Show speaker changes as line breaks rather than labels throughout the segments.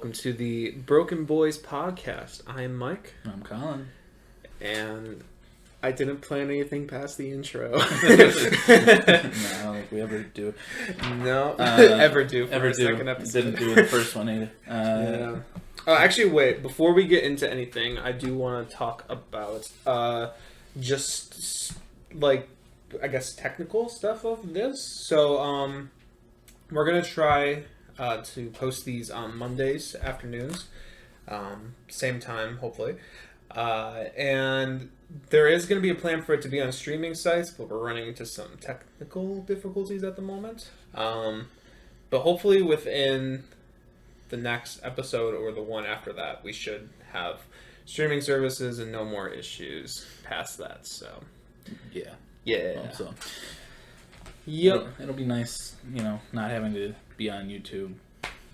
welcome to the BrokeN Bois podcast. I'm Mike.
I'm Colin.
And I didn't plan anything past the intro.
No, like we ever do.
No, ever do.
Second episode. Didn't do the first one either.
Yeah. Oh, actually, wait. Before we get into anything, I do want to talk about just like, I guess, technical stuff of this. So, we're gonna try to post these on Mondays afternoons, same time, hopefully. And there is going to be a plan for it to be on streaming sites, but we're running into some technical difficulties at the moment. But hopefully within the next episode or the one after that, we should have streaming services and no more issues past that. So, yeah.
So,
yep.
It'll be nice, not having to be on YouTube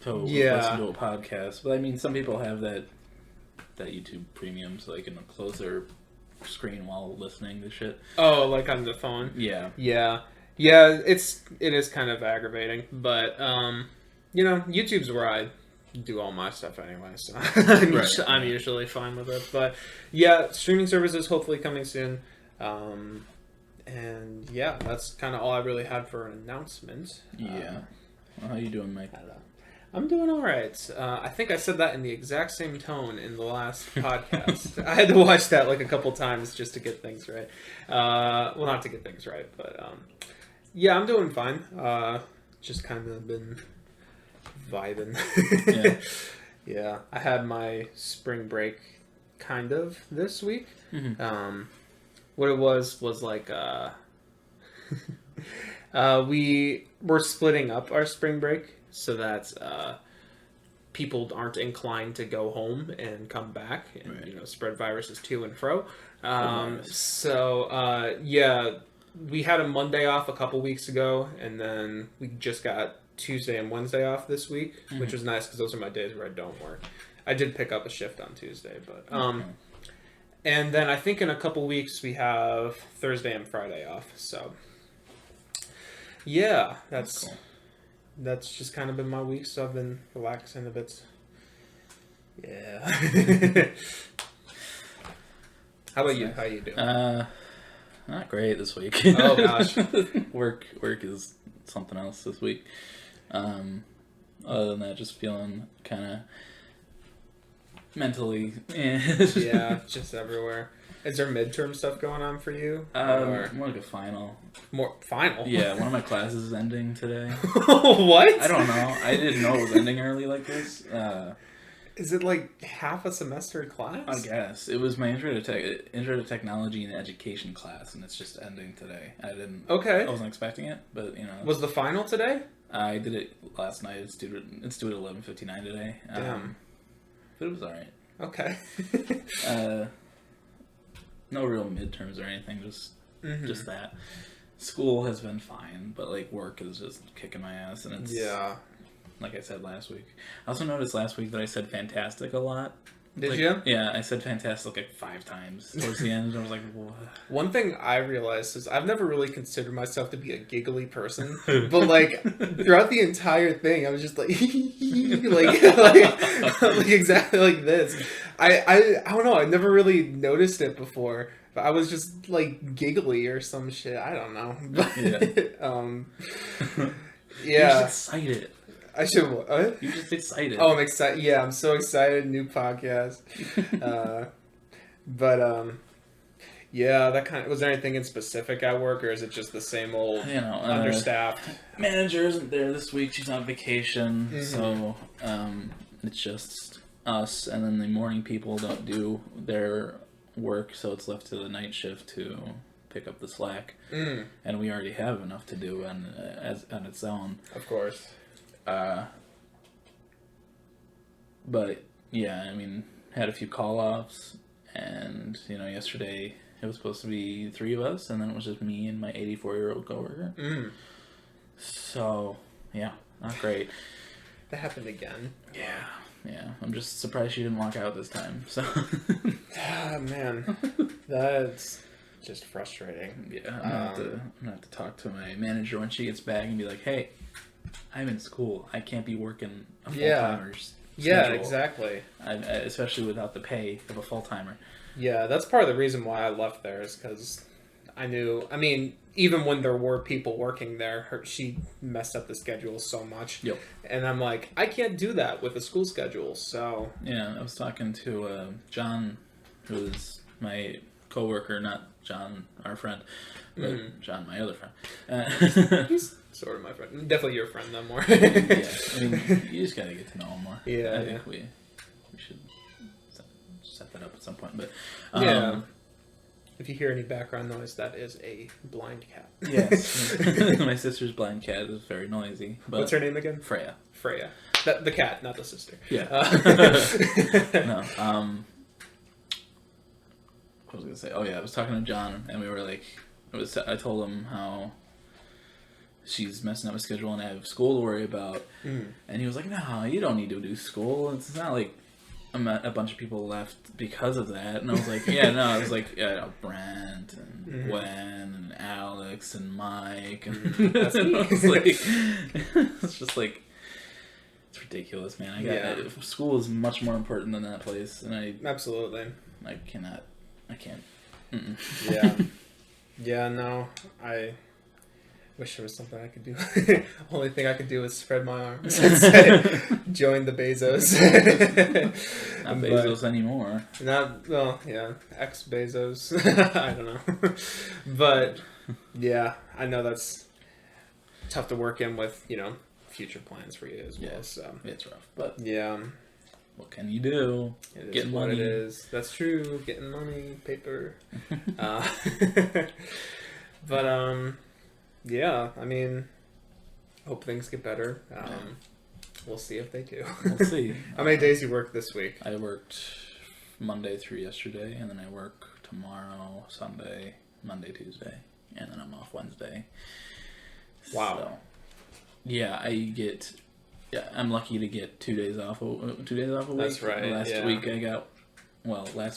to
Yeah.
listen to a podcast. But I mean, some people have that YouTube premium, so they can close their screen while listening to shit.
Oh, like on the phone?
Yeah.
Yeah, it is kind of aggravating, but YouTube's where I do all my stuff anyway, so I'm usually fine with it. But yeah, streaming services hopefully coming soon. And yeah, that's kind of all I really had for an announcement.
Yeah. How you doing, Mike?
I'm doing all right. I think I said that in the exact same tone in the last podcast. I had to watch that like a couple times just to get things right. Well, not to get things right, but yeah, I'm doing fine. Just kind of been vibing.
Yeah.
Yeah, I had my spring break kind of this week.
Mm-hmm.
What it was like we were splitting up our spring break so that people aren't inclined to go home and come back and spread viruses to and fro. So yeah, we had a Monday off a couple weeks ago, and then we just got Tuesday and Wednesday off this week, which was nice because those are my days where I don't work. I did pick up a shift on Tuesday, but and then I think in a couple weeks we have Thursday and Friday off. So yeah, that's cool. That's just kind of been my week. So I've been relaxing a bit. Yeah. How about you? How you doing?
Not great this week.
Oh gosh,
work is something else this week. Other than that, just feeling kind of mentally.
Yeah, just everywhere. Is there midterm stuff going on for you?
More like a final.
More final?
Yeah, one of my classes is ending today.
What?
I don't know. I didn't know it was ending early like this.
Is it like half a semester class?
I guess. It was my Intro to Technology and Education class, and it's just ending today. I wasn't expecting it, but
Was the final today?
I did it last night. It's due at 11:59 today.
Damn.
But it was alright.
Okay.
No real midterms or anything, just that. School has been fine, but like work is just kicking my ass, and it's like I said last week. I also noticed last week that I said fantastic a lot.
Did you?
Yeah, I said fantastic like 5 times towards the end. I was like, what?
One thing I realized is I've never really considered myself to be a giggly person, but like throughout the entire thing, I was just like, like exactly like this. I don't know. I never really noticed it before, but I was just like giggly or some shit. I don't know. But, yeah.
You're just excited.
I should. What?
You're just excited.
Oh, I'm excited. Yeah, I'm so excited. New podcast. But yeah, that kind of. Was there anything in specific at work, or is it just the same old understaffed?
Manager isn't there this week. She's on vacation, so it's just us. And then the morning people don't do their work, so it's left to the night shift to pick up the slack. And we already have enough to do on its own.
Of course.
But yeah, I mean, had a few call-offs, and yesterday it was supposed to be 3 of us, and then it was just me and my 84-year-old coworker. So yeah, not great.
That happened again.
Yeah. I'm just surprised she didn't walk out this time. So
man, that's just frustrating.
Yeah, I'm gonna have to talk to my manager when she gets back and be like, hey, I'm in school. I can't be working full-timers.
Yeah,
schedule.
exactly.
Especially without the pay of a full-timer.
Yeah, that's part of the reason why I left there is because I knew. I mean, even when there were people working there, she messed up the schedule so much.
Yep.
And I'm like, I can't do that with a school schedule. So
yeah, I was talking to John, who's my coworker, not John, our friend, but John, my other friend.
He's sort of my friend. Definitely your friend, though, more.
Yeah, I mean, you just gotta get to know him more.
Yeah,
I think we should set that up at some point. But
yeah. If you hear any background noise, that is a blind cat.
Yes. My sister's blind cat is very noisy. But
what's her name again?
Freya.
Freya. The cat, not the sister.
Yeah. No. What was I gonna say? Oh yeah, I was talking to John, and we were like, I told him how she's messing up my schedule, and I have school to worry about. And he was like, "No, you don't need to do school. It's not like a bunch of people left because of that." And I was like, "Yeah, no." I was like, "Yeah, Brent and Gwen and Alex and Mike." And
That's me.
I was like, it's just like, it's ridiculous, man. School is much more important than that place, and
absolutely.
I can't. Mm-mm.
Yeah. Yeah, no. I wish there was something I could do. Only thing I could do is spread my arms and say, join the Bezos.
Not Bezos anymore.
Well, yeah. Ex-Bezos. I don't know. But, yeah, I know that's tough to work in with, future plans for you as well. So
it's rough. But,
yeah.
What can you do?
Getting money. What it is. That's true. Getting money, paper. But, yeah, I mean, hope things get better. We'll see if they do.
We'll see.
How many days you work this week?
I worked Monday through yesterday, and then I work tomorrow, Sunday, Monday, Tuesday, and then I'm off Wednesday.
Wow.
So, yeah, I'm lucky to get 2 days off. 2 days off a week.
That's right.
Last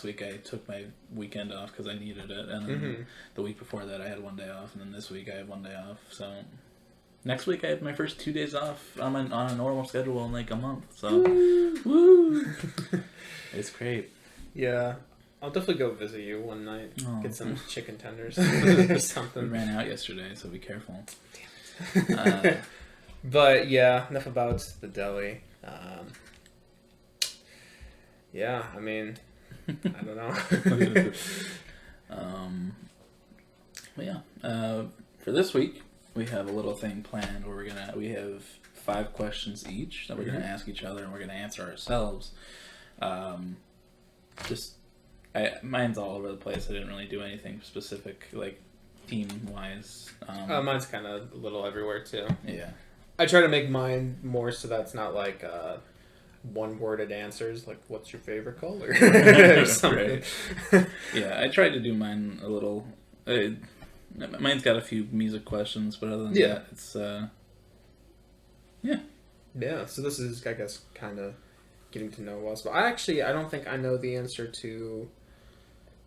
week I took my weekend off because I needed it, and then the week before that I had 1 day off, and then this week I have 1 day off. So next week I have my first 2 days off on a normal schedule in like a month. So woo! It's great.
Yeah, I'll definitely go visit you one night. Get some chicken tenders or
We
something.
ran out yesterday, so be careful.
Damn it. But yeah, enough about the deli. Yeah, I mean, I don't know.
But yeah, for this week we have a little thing planned where we have 5 questions each that we're gonna ask each other, and we're gonna answer ourselves. Mine's all over the place. I didn't really do anything specific, like team wise.
Mine's kind of a little everywhere too.
Yeah.
I try to make mine more so that's not like one-worded answers, like "What's your favorite color?" or something.
Yeah, I tried to do mine a little. Mine's got a few music questions, but other than that, it's
yeah. So this is, I guess, kind of getting to know us. But I don't think I know the answer to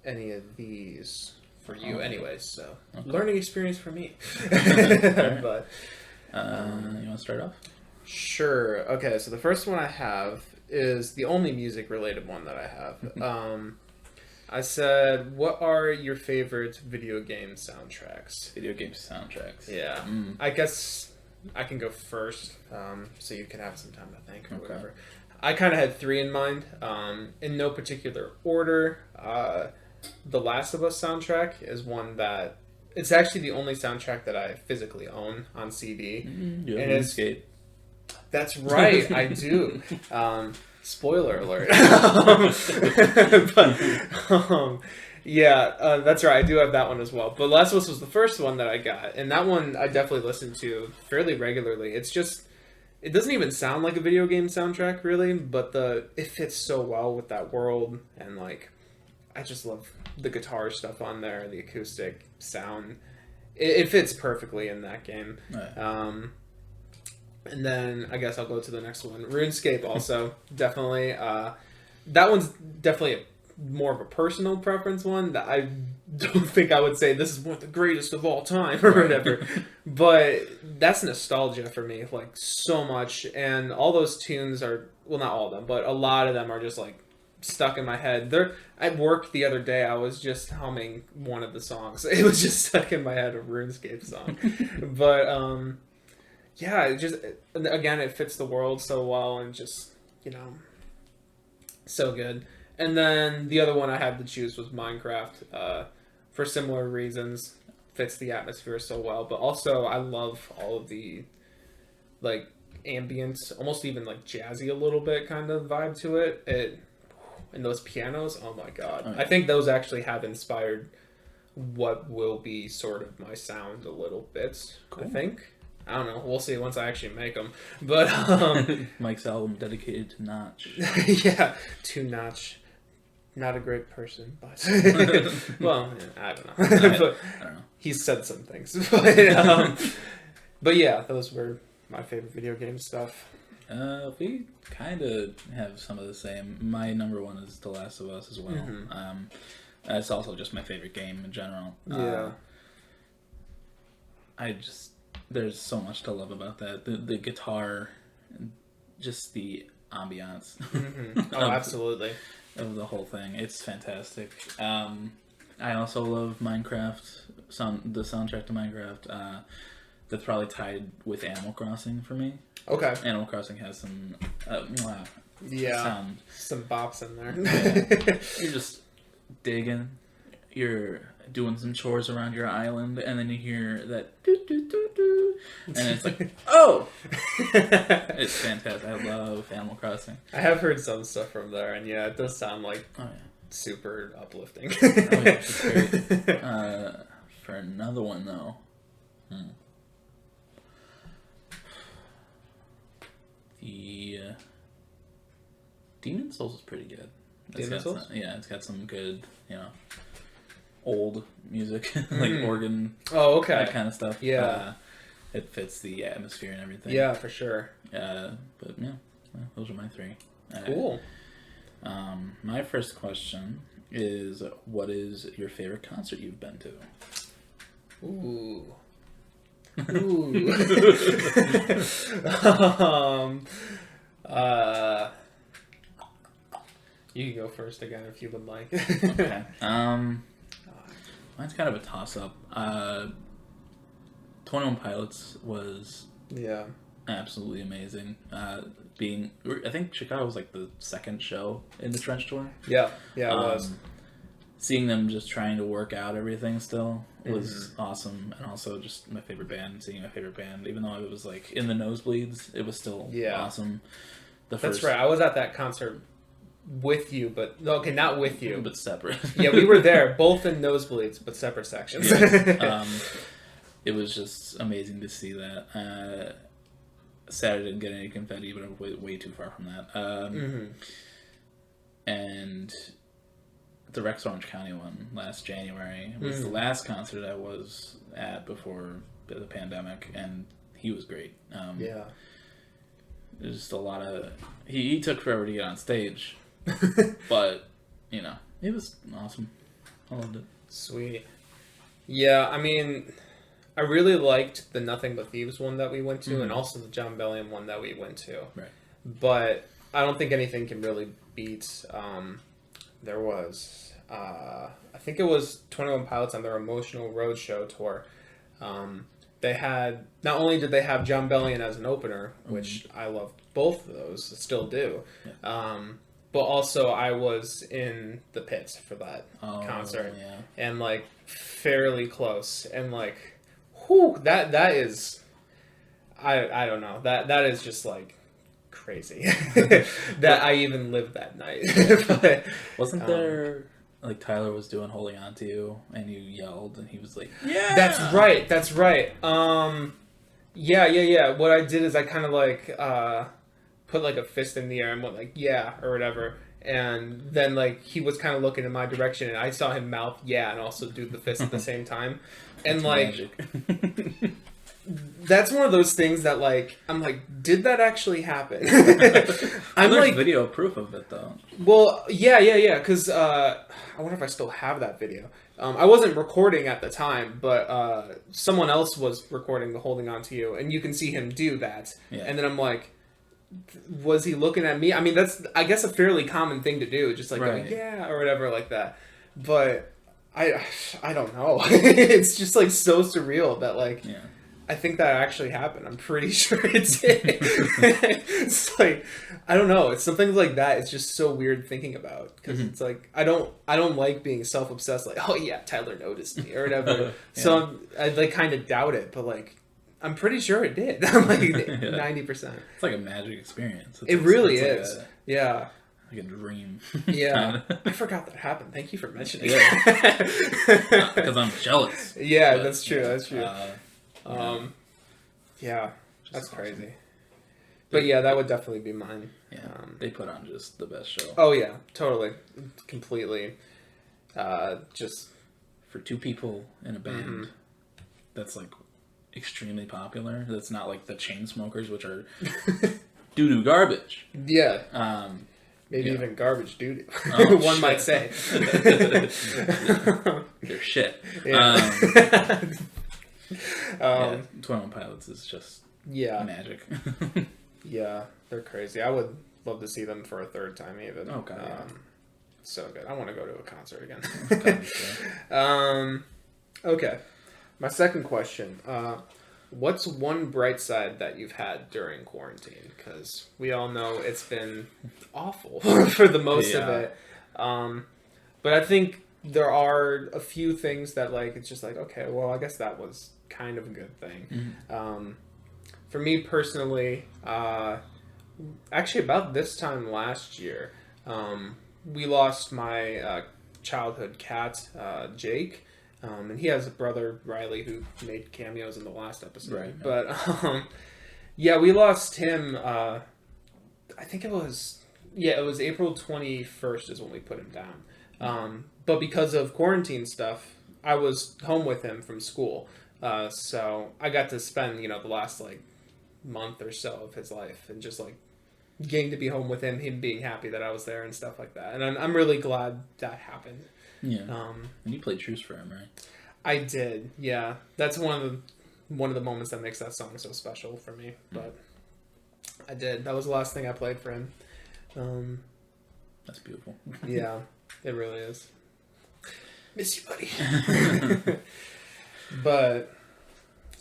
any of these for you, anyways. So learning experience for me.
Right.
But.
You want to start off?
Sure. Okay, so the first one I have is the only music-related one that I have. I said, what are your favorite video game soundtracks?
Video game soundtracks.
Yeah. I guess I can go first, so you can have some time to think or whatever. I kind of had 3 in mind, in no particular order. The Last of Us soundtrack is one that... It's actually the only soundtrack that I physically own on CD.
You have RuneScape.
That's right, I do. Spoiler alert. That's right, I do have that one as well. But Last of Us was the first one that I got, and that one I definitely listen to fairly regularly. It's just, it doesn't even sound like a video game soundtrack, really, but it fits so well with that world, and like, I just love the guitar stuff on there, the acoustic sound. It fits perfectly in that game.
Right.
And then I guess I'll go to the next one. RuneScape also, definitely. That one's definitely more of a personal preference one that I don't think I would say this is one of the greatest of all time or whatever. But that's nostalgia for me, like so much. And all those tunes are, well, not all of them, but a lot of them are just like stuck in my head. At work the other day, I was just humming one of the songs. It was just stuck in my head, a RuneScape song. But yeah, again, it fits the world so well and just, so good. And then the other one I had to choose was Minecraft, for similar reasons. Fits the atmosphere so well, but also I love all of the like ambient, almost even like jazzy a little bit kind of vibe to it. And those pianos, oh my god. Oh, yeah. I think those actually have inspired what will be sort of my sound a little bit. Cool. I think. I don't know. We'll see once I actually make them. But
Mike's album dedicated to Notch.
Yeah, to Notch. Not a great person, but well, I don't know. But
I don't know.
He's said some things. But yeah, those were my favorite video game stuff.
We kind of have some of the same. My number one is The Last of Us as well. Mm-hmm. It's also just my favorite game in general.
Yeah.
There's so much to love about that. The guitar, just the ambiance.
Mm-hmm. Oh, absolutely.
Of the whole thing. It's fantastic. I also love Minecraft, the soundtrack to Minecraft. That's probably tied with Animal Crossing for me.
Okay.
Animal Crossing has some sound.
Some bops in there.
Yeah. You're just digging. You're doing some chores around your island, and then you hear that doo doo doo doo, and it's like, oh! It's fantastic. I love Animal Crossing.
I have heard some stuff from there, and yeah, it does sound like super uplifting.
Oh yeah, it's great. For another one though, the Demon Souls is pretty good.
Demon Souls?
It's got some good, old music, like organ.
Oh, okay.
That kind of stuff.
Yeah.
It fits the atmosphere and everything.
Yeah, for sure.
But yeah, those are my three.
Cool.
My first question is, what is your favorite concert you've been to?
Ooh. You can go first again if you would like.
Okay. Mine's kind of a toss-up. 21 Pilots was absolutely amazing. I think Chicago was like the second show in the Trench Tour.
Yeah, it was.
Seeing them just trying to work out everything still was awesome, and also just my favorite band. Seeing my favorite band, even though it was like in the nosebleeds, it was still awesome.
That's right. I was at that concert with you, but okay, not with you,
but separate.
Yeah, we were there, both in nosebleeds, but separate sections.
Yeah. It was just amazing to see that. Sad I didn't get any confetti, but I'm way too far from that. And the Rex Orange County one last January was the last concert I was at before the pandemic, and he was great. There's just a lot of... He took forever to get on stage, but, it was awesome. I loved it.
Sweet. Yeah, I mean... I really liked the Nothing But Thieves one that we went to, and also the John Bellion one that we went to.
Right.
But I don't think anything can really beat. There was, I think it was 21 Pilots on their Emotional Roadshow tour. They had, not only did they have John Bellion as an opener, which I loved both of those, still do. Yeah. But also I was in the pits for that concert, and like fairly close, and like. Whew, that is, I don't know, that is just like crazy that I even lived that night. But,
wasn't there like Tyler was doing Holding On to You and you yelled and he was like, yeah,
that's right. Yeah. What I did is I kind of like put like a fist in the air and went like yeah or whatever. And then, like, he was kind of looking in my direction, and I saw him mouth yeah and also do the fist at the same time. And, like, That's one of those things that, like, I'm like, did that actually happen? I'm
There's
like,
video proof of it, though.
well, yeah, because I wonder if I still have that video. I wasn't recording at the time, but someone else was recording the holding on to you, and you can see him do that.
Yeah.
And then I'm like, was he looking at me? I mean, that's, I guess, a fairly common thing to do, just like,
Right.
going, yeah, or whatever like that. But I don't know. It's just, like, so surreal that, like,
Yeah.
I think that actually happened. I'm pretty sure it did. It's like, I don't know. It's something like that. It's just so weird thinking about, because it's like, I don't like being self-obsessed. Like, oh yeah, Tyler noticed me or whatever.
Yeah.
So I like kind of doubt it, but like, I'm pretty sure it did. I'm like 90%.
It's like a magic experience.
It really is. Yeah.
Like a dream.
Yeah. I forgot that happened. Thank you for mentioning
Yeah.
it.
Because I'm jealous.
Yeah,
But,
that's true. That's true.
Yeah.
Yeah, that's
awesome.
crazy. But yeah, that would definitely be mine.
Yeah, they put on just the best show.
Oh yeah, totally, completely. Just
For two people in a band
Mm-hmm.
that's like extremely popular. That's not like the Chainsmokers, which are doo-doo garbage.
yeah, maybe
yeah.
even garbage doo-doo.
Oh,
One
shit.
might say.
They're shit.
Yeah.
Yeah, 21 Pilots is just
Yeah,
magic.
yeah, they're crazy. I would love to see them for a third time even.
Oh, God, yeah.
So good. I want to go to a concert again.
Kind
Okay. My second question. What's one bright side that you've had during quarantine? Because we all know it's been awful for the most of
Yeah.
it. But I think there are a few things that, like, it's just like, okay, well, I guess that was kind of a good thing.
Mm-hmm.
For me personally, actually about this time last year, we lost my childhood cat, Jake. And he has a brother, Riley, who made cameos in the last episode.
Right.
But, yeah, we lost him, I think it was April 21st is when we put him down. But because of quarantine stuff, I was home with him from school. So I got to spend, the last, like, month or so of his life and just, like, getting to be home with him being happy that I was there and stuff like that. And I'm really glad that happened.
Yeah. And you played Truce for him, right?
I did, yeah. That's one of the moments that makes that song so special for me. But I did. That was the last thing I played for him.
That's beautiful.
Yeah, it really is. Miss you, buddy. But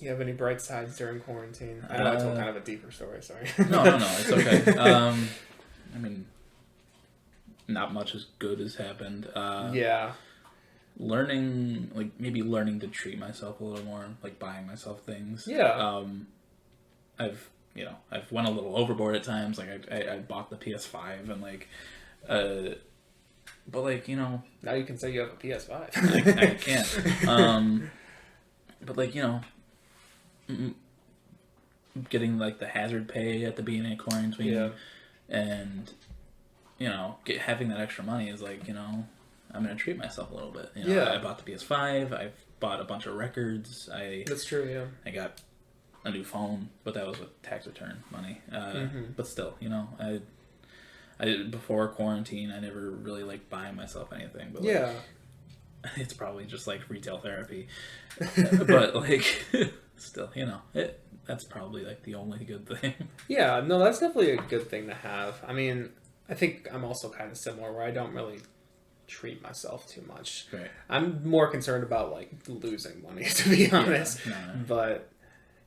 you have any bright sides during quarantine? I know I told kind of a deeper story. Sorry.
No, it's okay. I mean, not much as good has happened.
Yeah.
Learning to treat myself a little more, like buying myself things.
Yeah.
I've went a little overboard at times. Like I bought the PS5 and like, but like,
now you can say you have a PS5.
I can't. But like, getting like the hazard pay at the beginning of quarantine,
Yeah.
and having that extra money is like, I'm gonna treat myself a little bit.
Yeah.
I bought the PS5. I've bought a bunch of records.
That's true. Yeah.
I got a new phone, but that was with tax return money. But still, I before quarantine, I never really liked buying myself anything. But
Yeah.
it's probably just like retail therapy. But like, still, that's probably like the only good thing.
Yeah. No, that's definitely a good thing to have. I mean, I think I'm also kind of similar where I don't really treat myself too much.
Right.
I'm more concerned about like losing money, to be honest.
No.
But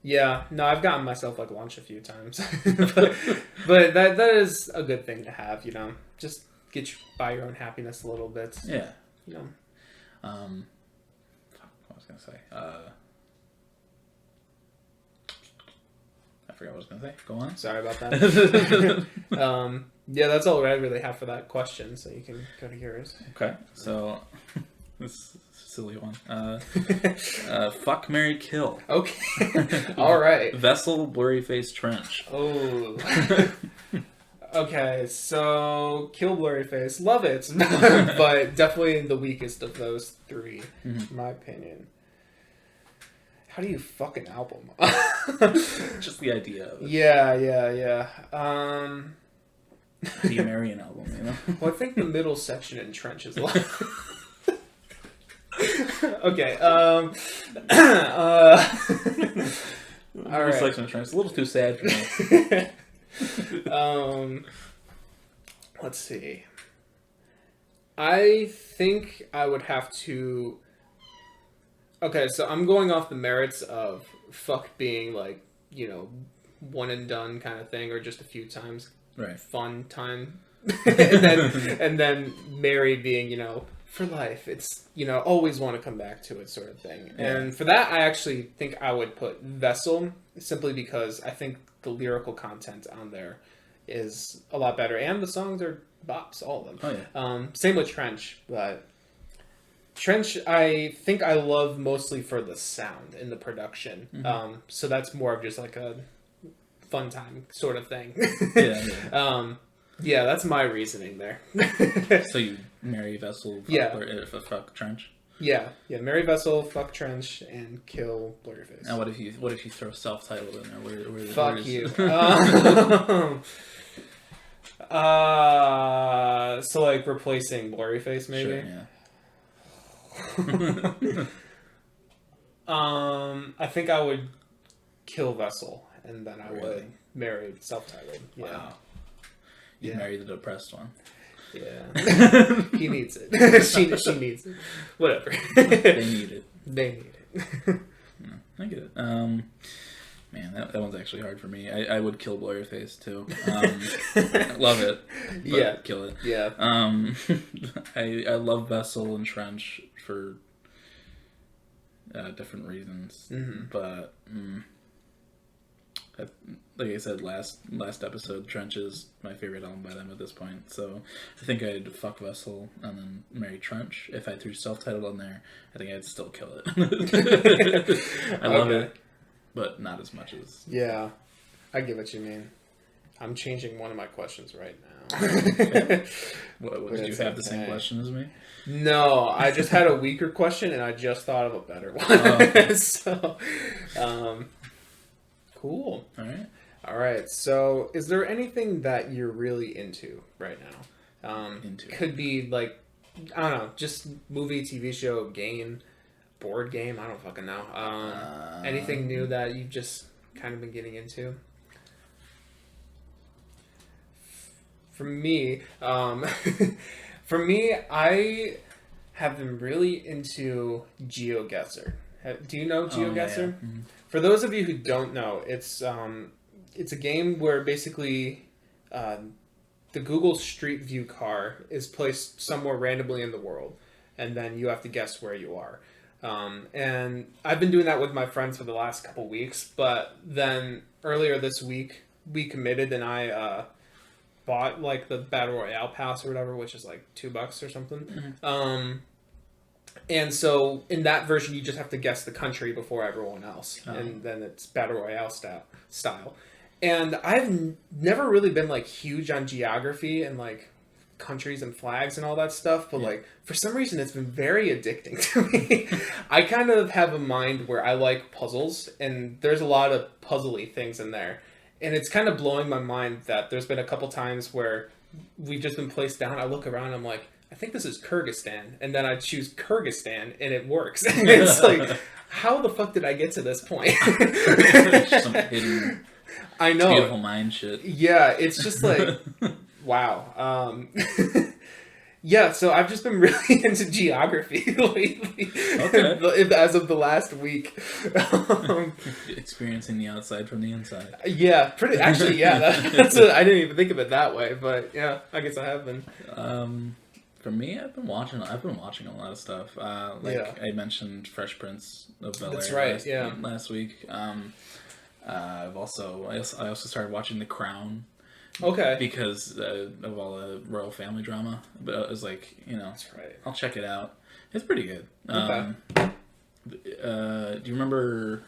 yeah, no, I've gotten myself like lunch a few times, but that is a good thing to have. Just get you by your own happiness a little bit.
Yeah.
Fuck,
What was I gonna say? I forgot what I was gonna say. Go on.
Sorry about that. Yeah, that's all I really have for that question. So you can go to yours.
Okay. So this is a silly one. Fuck, marry, kill.
Okay. All right.
Vessel, blurry face, trench.
Oh. Okay, so kill blurry face, love it, but definitely the weakest of those three, in my opinion. How do you fuck an album?
Just the idea of it.
Yeah.
How do you marry an album, you know?
Well, I think the middle section in Trench is a lot. Okay.
All
right.
Section of Trench. It's a little too sad for me.
Let's see. I think I would have to. Okay, so I'm going off the merits of fuck being like, one and done kind of thing, or just a few times.
Right.
Fun time. and then marry being, for life. It's, always want to come back to it sort of thing.
Yeah.
And for that, I actually think I would put Vessel, simply because I think the lyrical content on there is a lot better. And the songs are bops, all of them.
Oh, yeah.
Same with Trench, but Trench, I think I love mostly for the sound and the production.
Mm-hmm.
So that's more of just like a fun time sort of thing.
Yeah.
Yeah, that's my reasoning there.
So you marry Vessel, fuck Trench?
Yeah. Marry Vessel, fuck Trench, and kill Blurryface.
Now, what if you throw self-titled in there?
Fuck you. So like replacing Blurryface, maybe.
Sure, yeah.
I think I would kill Vessel, and then I
Really?
would marry self-titled. Yeah.
Wow. You marry the depressed one.
Yeah. He needs it. she needs it. Whatever.
They need it.
They need it.
Yeah, I get it. Man, that one's actually hard for me. I would kill Blurryface too. Love it. But
Yeah.
Kill it.
Yeah.
I love Vessel and Trench for different reasons, but like I said last episode, Trench is my favorite album by them at this point. So I think I'd fuck Vessel and then marry Trench. If I threw self-titled on there, I think I'd still kill it. I love it, but not as much as.
Yeah, I get what you mean. I'm changing one of my questions right now.
What did you have the same question as me?
No, I just had a weaker question and I just thought of a better one.
Oh, okay.
So, cool.
All
right. So, is there anything that you're really into right now? Could be like, I don't know, just movie, TV show, game, board game. I don't fucking know. Anything new that you've just kind of been getting into? For me, I have been really into GeoGuessr. Do you know GeoGuessr?
Yeah. Mm-hmm.
For those of you who don't know, it's a game where basically the Google Street View car is placed somewhere randomly in the world, and then you have to guess where you are. And I've been doing that with my friends for the last couple weeks, but then earlier this week we committed and I bought like the Battle Royale pass or whatever, which is like $2 or something.
Mm-hmm.
And so in that version, you just have to guess the country before everyone else, and then it's Battle Royale style. And I've never really been like huge on geography and like countries and flags and all that stuff, but like for some reason it's been very addicting to me. I kind of have a mind where I like puzzles, and there's a lot of puzzly things in there. And it's kind of blowing my mind that there's been a couple times where we've just been placed down. I look around and I'm like, I think this is Kyrgyzstan. And then I choose Kyrgyzstan and it works. And it's like, how the fuck did I get to this point?
Some hidden,
I know.
beautiful mind shit.
Yeah, it's just like, wow. Yeah, so I've just been really into geography lately.
Okay.
As of the last week.
Experiencing the outside from the inside.
Yeah, actually, yeah. That's I didn't even think of it that way, but yeah, I guess I have been.
For me, I've been watching a lot of stuff. I mentioned Fresh Prince of Bel-Air.
That's right.
Last week. I also started watching The Crown.
Okay.
Because of all the royal family drama, but I was like,
that's right.
I'll check it out. It's pretty good.
Okay.
Do you remember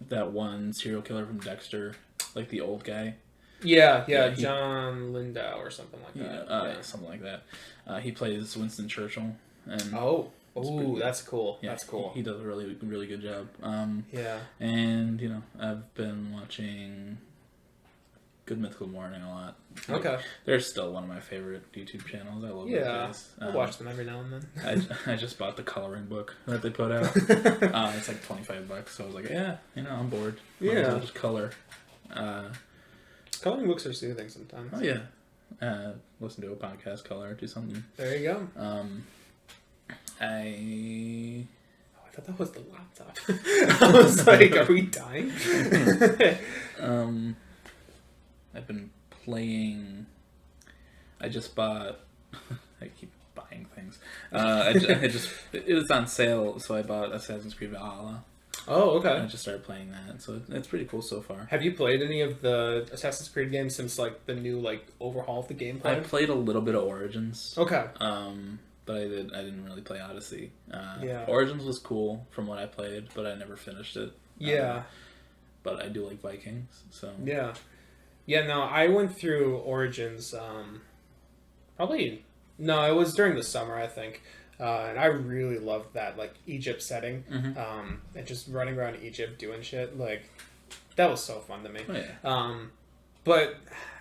that one serial killer from Dexter, like the old guy?
Yeah, John Lindau or something like that.
Something like that. He plays Winston Churchill. and
that's cool.
Yeah,
that's cool.
He does a really, really good job.
Yeah.
And, you know, I've been watching Good Mythical Morning a lot.
Okay.
They're still one of my favorite YouTube channels. I love those guys.
I watch them every now and then.
I just bought the coloring book that they put out. It's like $25, so I was like, yeah, you know, I'm bored. I'll just color.
Coloring books are soothing sometimes.
Oh, yeah. Listen to a podcast, color, do something.
There you go.
I
thought that was the laptop. I was like, are we dying?
I've been playing. I just bought. I keep buying things. It was on sale, so I bought Assassin's Creed Valhalla.
Oh, okay.
I just started playing that, so it's pretty cool so far.
Have you played any of the Assassin's Creed games since like the new like overhaul of the gameplay?
I played a little bit of Origins.
Okay.
But I didn't really play Odyssey.
Yeah.
Origins was cool from what I played, but I never finished it.
Yeah.
But I do like Vikings, so
yeah. Yeah, no, I went through Origins, it was during the summer, I think, and I really loved that, like, Egypt setting, and just running around Egypt doing shit, like, that was so fun to me.
Oh, yeah.
But,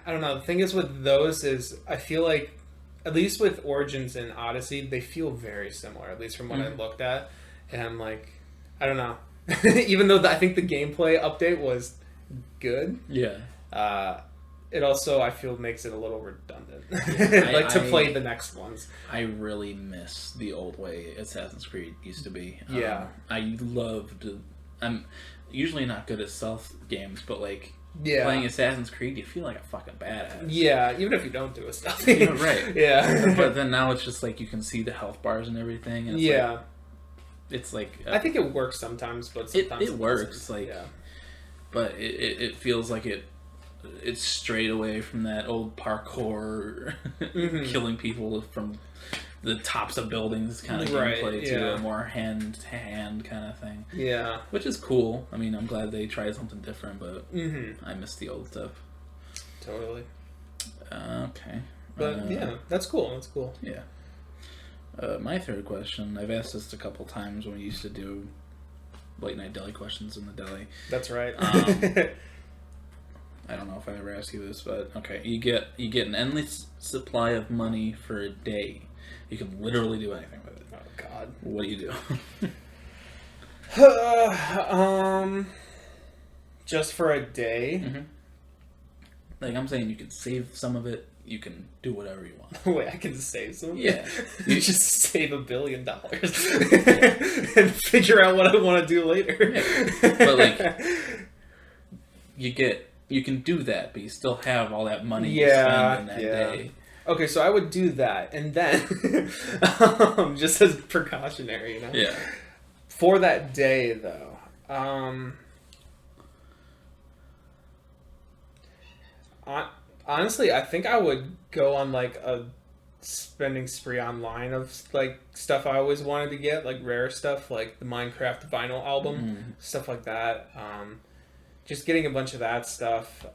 I don't know, the thing is with those is, I feel like, at least with Origins and Odyssey, they feel very similar, at least from what I looked at, and I'm like, I don't know, even though I think the gameplay update was good.
Yeah.
It also, I feel, makes it a little redundant. To play the next ones.
I really miss the old way Assassin's Creed used to be.
Yeah.
I loved... I'm usually not good at stealth games, but, like,
yeah.
playing Assassin's Creed, you feel like a fucking badass.
Yeah, even if you don't do a stealth.
Right.
Yeah.
But then now it's just, like, you can see the health bars and everything. And it's like...
I think it works sometimes, but sometimes
it works. Like, but it feels like it's straight away from that old parkour, killing people from the tops of buildings kind of gameplay to a more hand-to-hand kind of thing.
Yeah.
Which is cool. I mean, I'm glad they tried something different, but I miss the old stuff.
Totally.
Okay.
But, that's cool. That's cool.
Yeah. My third question, I've asked this a couple times when we used to do late night deli questions in the deli.
That's right.
I don't know if I ever asked you this, but okay. You get an endless supply of money for a day. You can literally do anything with it.
Oh God.
What do you
do? Just for a day?
Like, I'm saying you can save some of it. You can do whatever you want.
Wait, I can save some?
Yeah.
You just save $1 billion and figure out what I want to do later.
Yeah. But, like, you can do that, but you still have all that money you spend in that day.
Okay, so I would do that, and then, just as precautionary, you know?
Yeah.
For that day, though, honestly, I think I would go on, like, a spending spree online of, like, stuff I always wanted to get, like, rare stuff, like the Minecraft vinyl album, stuff like that. Just getting a bunch of that stuff.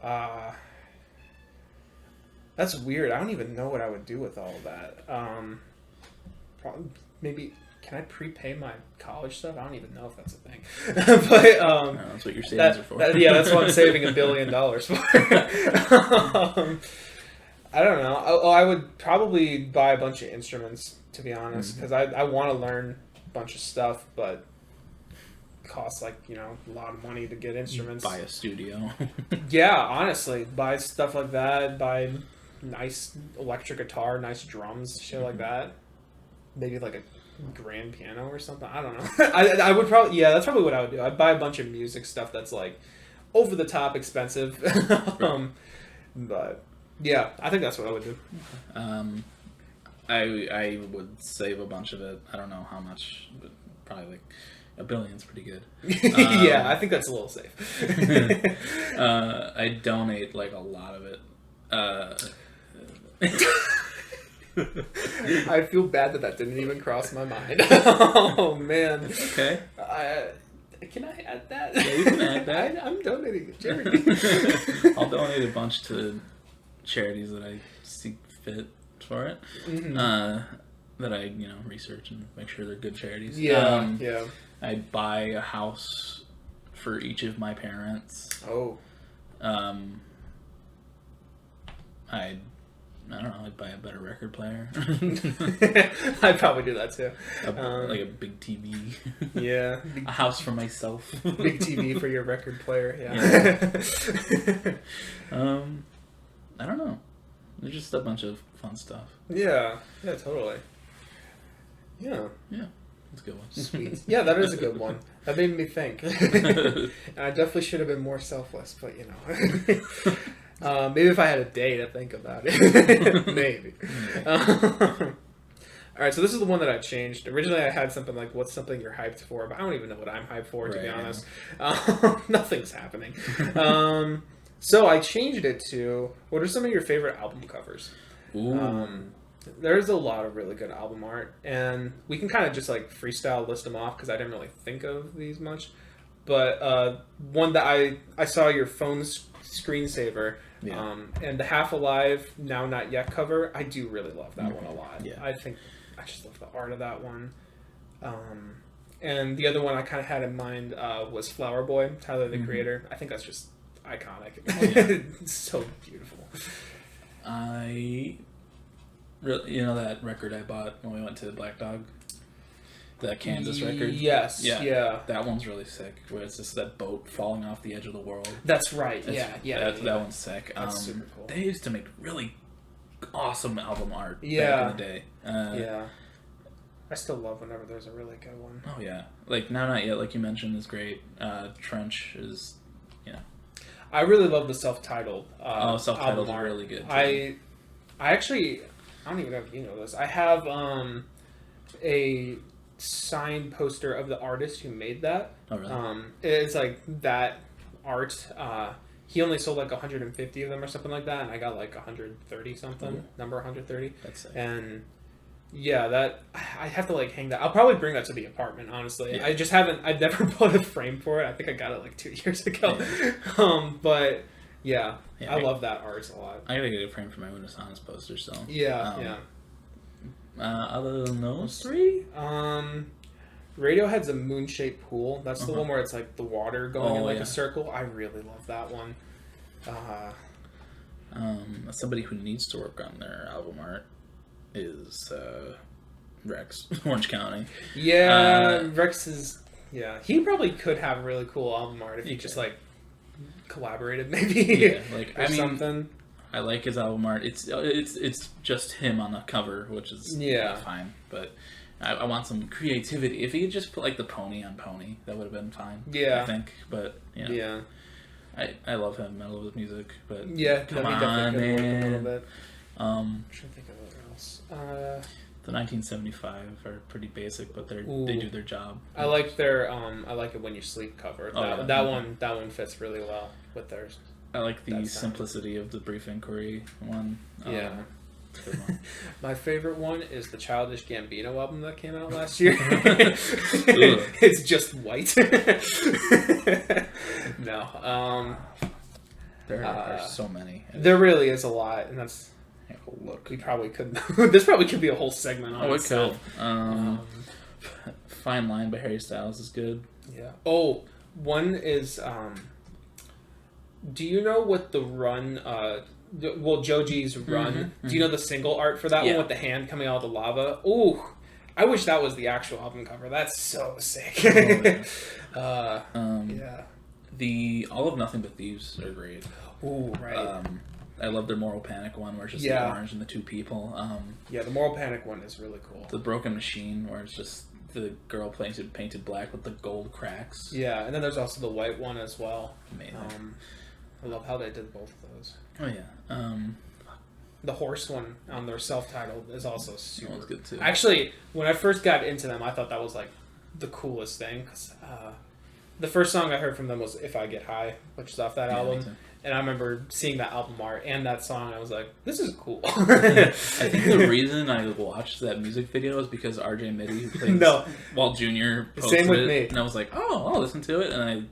That's weird. I don't even know what I would do with all of that. Maybe... Can I prepay my college stuff? I don't even know if that's a thing. But
no, that's what your savings are for.
That's what I'm saving $1 billion for. I don't know. I would probably buy a bunch of instruments, to be honest, because I want to learn a bunch of stuff, but it costs a lot of money to get instruments.
Buy a studio.
Yeah, honestly, buy stuff like that. Buy nice electric guitar, nice drums, shit like that. Maybe like a grand piano or something. I don't know. I would probably that's probably what I would do. I'd buy a bunch of music stuff that's like over the top expensive. But yeah, I think that's what I would do.
I would save a bunch of it. I don't know how much, but probably like $1 billion's pretty good.
Yeah, I think that's a little safe.
I donate like a lot of it.
I feel bad that didn't even cross my mind. Oh man.
Okay.
Can I add that?
Yeah, you can add that.
I'm donating to charity.
I'll donate a bunch to charities that I see fit for it. that I research and make sure they're good charities.
Yeah, yeah.
I'd buy a house for each of my parents.
Oh.
I don't know. I'd buy a better record player.
I'd probably do that too.
Like a big TV.
Yeah.
A house for myself.
Big TV for your record player. Yeah.
I don't know. There's just a bunch of fun stuff.
Yeah. Yeah. Totally. Yeah.
Yeah. That's a good one.
Sweet. Yeah, that is a good one. That made me think. And I definitely should have been more selfless, but maybe if I had a day to think about it. Maybe. Alright, so this is the one that I changed. Originally I had something like, what's something you're hyped for? But I don't even know what I'm hyped for, to be honest. Nothing's happening. So I changed it to, what are some of your favorite album covers?
Ooh.
There's a lot of really good album art, and we can kind of just like freestyle list them off because I didn't really think of these much. But one that I saw your phone's screensaver, and the Half Alive Now Not Yet cover, I do really love that one a lot.
Yeah.
I just love the art of that one. And the other one I kind of had in mind was Flower Boy, Tyler the Creator. I think that's just iconic. It's so beautiful.
That record I bought when we went to Black Dog, that Kansas record.
Yes, yeah.
That one's really sick. Where it's just that boat falling off the edge of the world.
That's right.
That one's sick.
That's super cool.
They used to make really awesome album art back in the day.
I still love whenever there's a really good one.
Oh yeah, like Now Not Yet, like you mentioned, is great. Trench is,
I really love the self-titled.
Self-titled is really good too.
I actually, I don't even know if you know this. I have a signed poster of the artist who made that.
Oh really?
It's like that art. He only sold like 150 of them or something like that, and I got like 130 something.
Ooh.
Number 130.
That's sick.
And yeah, that I have to like hang that. I'll probably bring that to the apartment. Honestly,
Yeah.
I just haven't. I've never put a frame for it. I think I got it like 2 years ago.
Yeah.
But yeah, I love that art a lot.
I gotta get a frame for my Renaissance poster. So
Yeah.
Other than those
three, Radiohead's A Moon-Shaped Pool. That's the one where it's like the water going in like a circle. I really love that one.
Somebody who needs to work on their album art is Rex, Orange County.
Yeah, Rex is. Yeah, he probably could have really cool album art if he just like collaborated, maybe.
Yeah, like
something.
I like his album art. It's just him on the cover, which is fine. But I want some creativity. If he could just put like the pony on pony, that would have been fine.
Yeah,
I think. But
yeah.
I love him. I love his music, but
come on, man. A little bit.
I'm
trying to think of what else.
The 1975 are pretty basic, but they do their job.
I like their I like it When You Sleep cover. That one fits really well with theirs.
I like the simplicity of the Brief Inquiry one.
Yeah. My favorite one is the Childish Gambino album that came out last year. It's just white. No.
There are so many.
There really is a lot, and that's.
Look,
we probably could. This probably could be a whole segment on itself.
It could. Fine Line by Harry Styles is good.
Yeah. Oh, one is. Do you know what the Run? Joji's Run. Mm-hmm. Do you know the single art for that one with the hand coming out of the lava? Ooh, I wish that was the actual album cover. That's so sick. Yeah.
The All of Nothing But Thieves are great.
Ooh, right.
I love their Moral Panic one, where it's just the orange and the two people.
The Moral Panic one is really cool.
The Broken Machine, where it's just the girl painted black with the gold cracks.
Yeah, and then there's also the white one as well.
Amazing.
I love how they did both of those.
Oh yeah.
The horse one on their self-titled is also super.
That was good too.
Actually, when I first got into them, I thought that was like the coolest thing. Cause, the first song I heard from them was "If I Get High," which is off that album. And I remember seeing that album art and that song. I was like, "This is cool."
I think the reason I watched that music video is because RJ Mitty, who plays Walt Jr., posted
Same with
it,
me.
and I was like, "Oh, I'll listen to it." And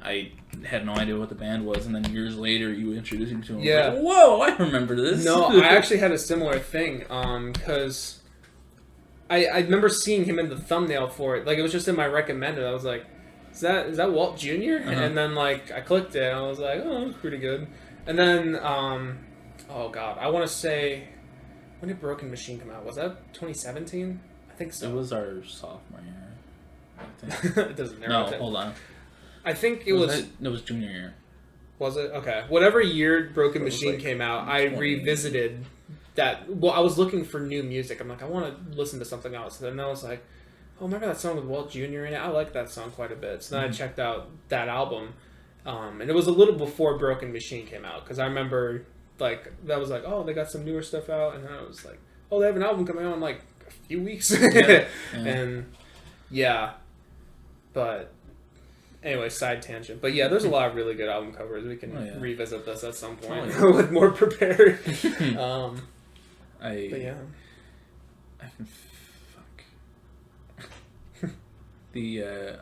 I had no idea what the band was, and then years later, you introduced me to him.
Yeah.
Like, whoa, I remember this.
No, I actually had a similar thing because I remember seeing him in the thumbnail for it. Like, it was just in my recommended. I was like, is that Walt Jr.? And then, like, I clicked it, and I was like, oh, it's pretty good. And then, oh, God. I want to say, when did Broken Machine come out? Was that 2017? I think so.
It was our sophomore year, I think.
It doesn't matter.
No, hold on.
I think it was...
It was junior year.
Was it? Okay. Whatever year Broken Machine
like
came out, I revisited that. Well, I was looking for new music. I'm like, I want to listen to something else. And then I was like, oh, remember that song with Walt Jr. in it? I like that song quite a bit. So then I checked out that album. And it was a little before Broken Machine came out. Because I remember, like, that was like, oh, they got some newer stuff out. And then I was like, oh, they have an album coming out in, like, a few weeks. And, yeah. But... Anyway, side tangent. But yeah, there's a lot of really good album covers. We can revisit this at some point with more prepared. But yeah.
Fuck.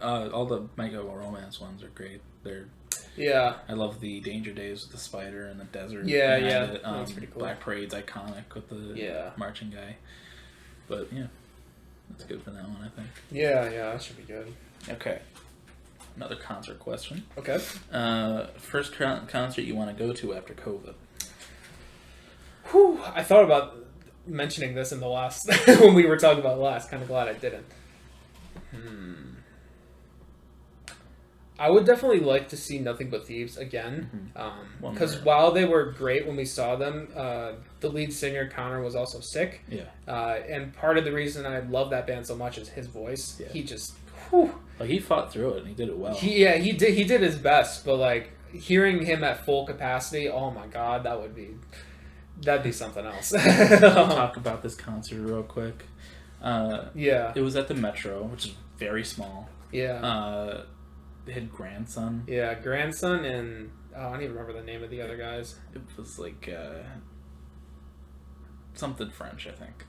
All the Michael Romance ones are great. I love the Danger Days with the spider in the desert.
Yeah. That's pretty cool.
Black Parade's iconic with the marching guy. But yeah, that's good for that one, I think.
Yeah, that should be good.
Okay. Another concert question.
Okay.
First concert you want to go to after COVID?
Whew, I thought about mentioning this in the last when we were talking about last. Kind of glad I didn't. I would definitely like to see Nothing But Thieves again, because while they were great when we saw them, the lead singer Connor was also sick.
Yeah.
And part of the reason I love that band so much is his voice. Yeah. He just. Whew.
Like, he fought through it and he did it well.
He did his best, but like hearing him at full capacity, oh my god, that'd be something else.
I'll talk about this concert real quick.
It
was at the Metro, which is very small.
Yeah.
They had Grandson.
Yeah, Grandson and I don't even remember the name of the other guys.
It was like something French, I think.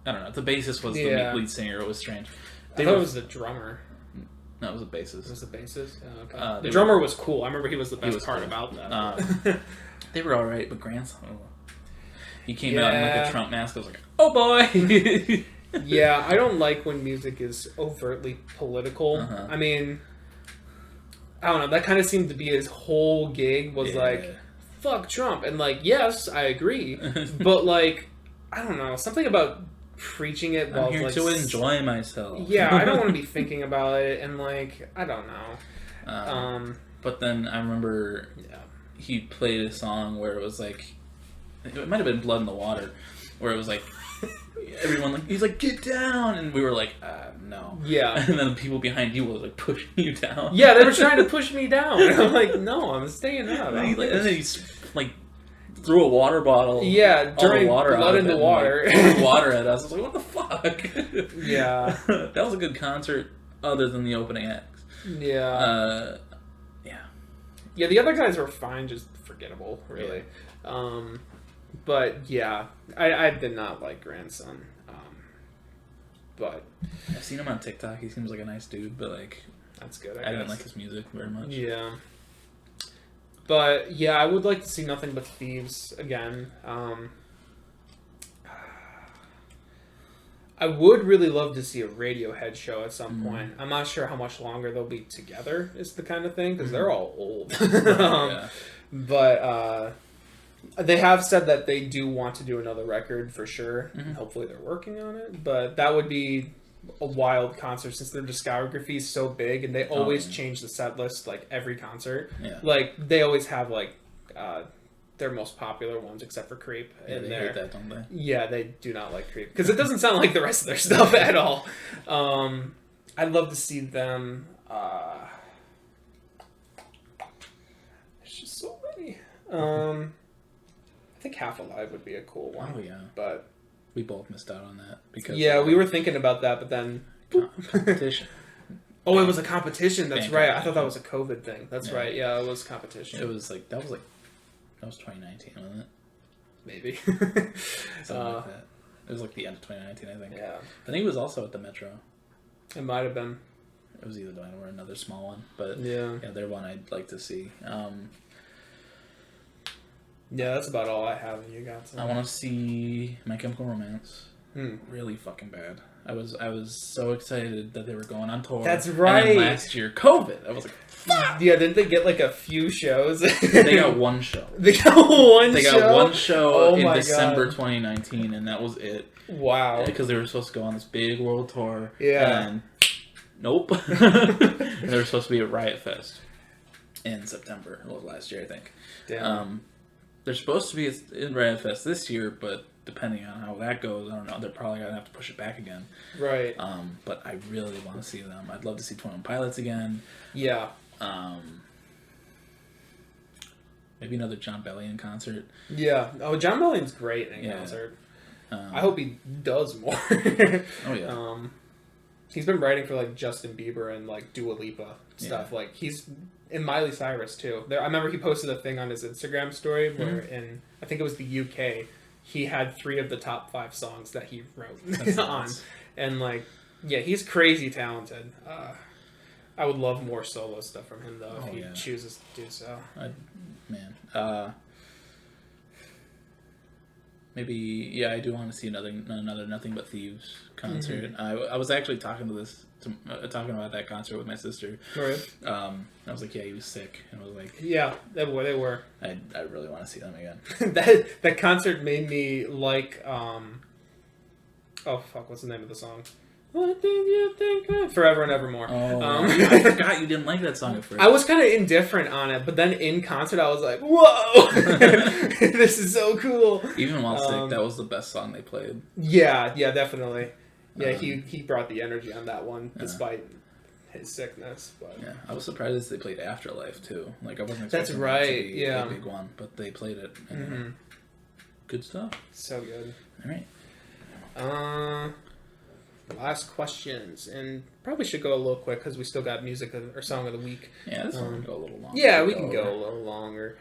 I don't know. The bassist was the lead singer. It was strange.
I thought it was the drummer.
No, it was the bassist.
It was the bassist? Oh, okay. The drummer was cool. I remember he was the best part about that.
They were alright, but Grandson... He came out in like a Trump mask. I was like, oh boy!
Yeah, I don't like when music is overtly political. I mean, I don't know. That kind of seemed to be his whole gig was like, fuck Trump. And like, yes, I agree. But like, I don't know. Something about... preaching it while
I'm here
like,
to enjoy myself.
Yeah, I don't want to be thinking about it, and like I don't know.
But then I remember he played a song where it was like it might have been Blood in the Water, where it was like everyone like he's like get down, and we were like no. Yeah, and then the people behind you were like pushing you down.
Yeah, they were trying to push me down. And I'm like no, I'm staying up.
And then he's like. Threw a water bottle.
Yeah, during Blood in the Water.
Like, water at us. I was like, what the fuck?
Yeah.
That was a good concert, other than the opening acts.
Yeah. Yeah, the other guys were fine, just forgettable, really. Yeah. But, yeah, I did not like Grandson. But...
I've seen him on TikTok. He seems like a nice dude, but, like...
That's good,
I didn't like his music very much.
Yeah. But, yeah, I would like to see Nothing But Thieves again. I would really love to see a Radiohead show at some point. I'm not sure how much longer they'll be together is the kind of thing, because they're all old. But they have said that they do want to do another record for sure. Hopefully they're working on it. But that would be a wild concert since their discography is so big and they always change the set list like every concert. Like they always have like their most popular ones except for Creep.
Yeah, they hate that, don't they?
Yeah, they do not like Creep because it doesn't sound like the rest of their stuff at all. I'd love to see them. There's just so many. I think Half Alive would be a cool one.
Oh yeah,
but
we both missed out on that because
we were thinking about that, but then
competition.
Oh, it was a competition. That's right. I thought that was a COVID thing. That's right. Yeah, it was competition.
It was like that was 2019, wasn't it?
Maybe.
Something like that. It was like the end of 2019, I think.
Yeah.
I think it was also at the Metro.
It might have been.
It was either that or another small one, but
yeah,
they're one I'd like to see.
Yeah, that's about all I have. You got?
I want to see My Chemical Romance. really fucking bad. I was so excited that they were going on tour.
That's right.
And then last year, COVID. I was like, fuck.
Yeah, didn't they get like a few shows?
They got one show.
They got one show
in December 2019, and that was it.
Wow.
Because they were supposed to go on this big world tour.
Yeah.
And nope. And they were supposed to be at Riot Fest in September. It was last year, I think.
Damn.
They're supposed to be in Riot Fest this year, but depending on how that goes, I don't know. They're probably going to have to push it back again.
Right.
But I really want to see them. I'd love to see 21 Pilots again.
Yeah.
Maybe another John Bellion concert.
Yeah. Oh, John Bellion's great in concert. I hope he does more.
Oh, yeah.
He's been writing for, like, Justin Bieber and, like, Dua Lipa stuff. Yeah. Like, he's... in Miley Cyrus, too. I remember he posted a thing on his Instagram story where in, I think it was the UK, he had 3 of the top 5 songs that he wrote on. And, like, yeah, he's crazy talented. I would love more solo stuff from him, though, if he chooses to do so.
Maybe, I do want to see another Nothing But Thieves concert. I was actually talking about that concert with my sister.
Right.
I was like, yeah, he was sick. And I was like...
yeah, they were.
I really want to see them again.
that concert made me like... oh, fuck, what's the name of the song? What did you think of? Forever and Evermore.
Oh, I forgot you didn't like that song at first.
I was kind of indifferent on it, but then in concert I was like, whoa! This is so cool.
Even while sick, that was the best song they played.
Yeah, definitely. Yeah, he brought the energy on that one, despite his sickness. But
yeah, I was surprised they played Afterlife, too. Like, I wasn't
expecting that to be
a big one, but they played it. And good stuff.
So good.
All right.
Last questions, and probably should go a little quick because we still got music or song of the week.
Yeah, this one can go a little longer.
Yeah, we can go a little longer.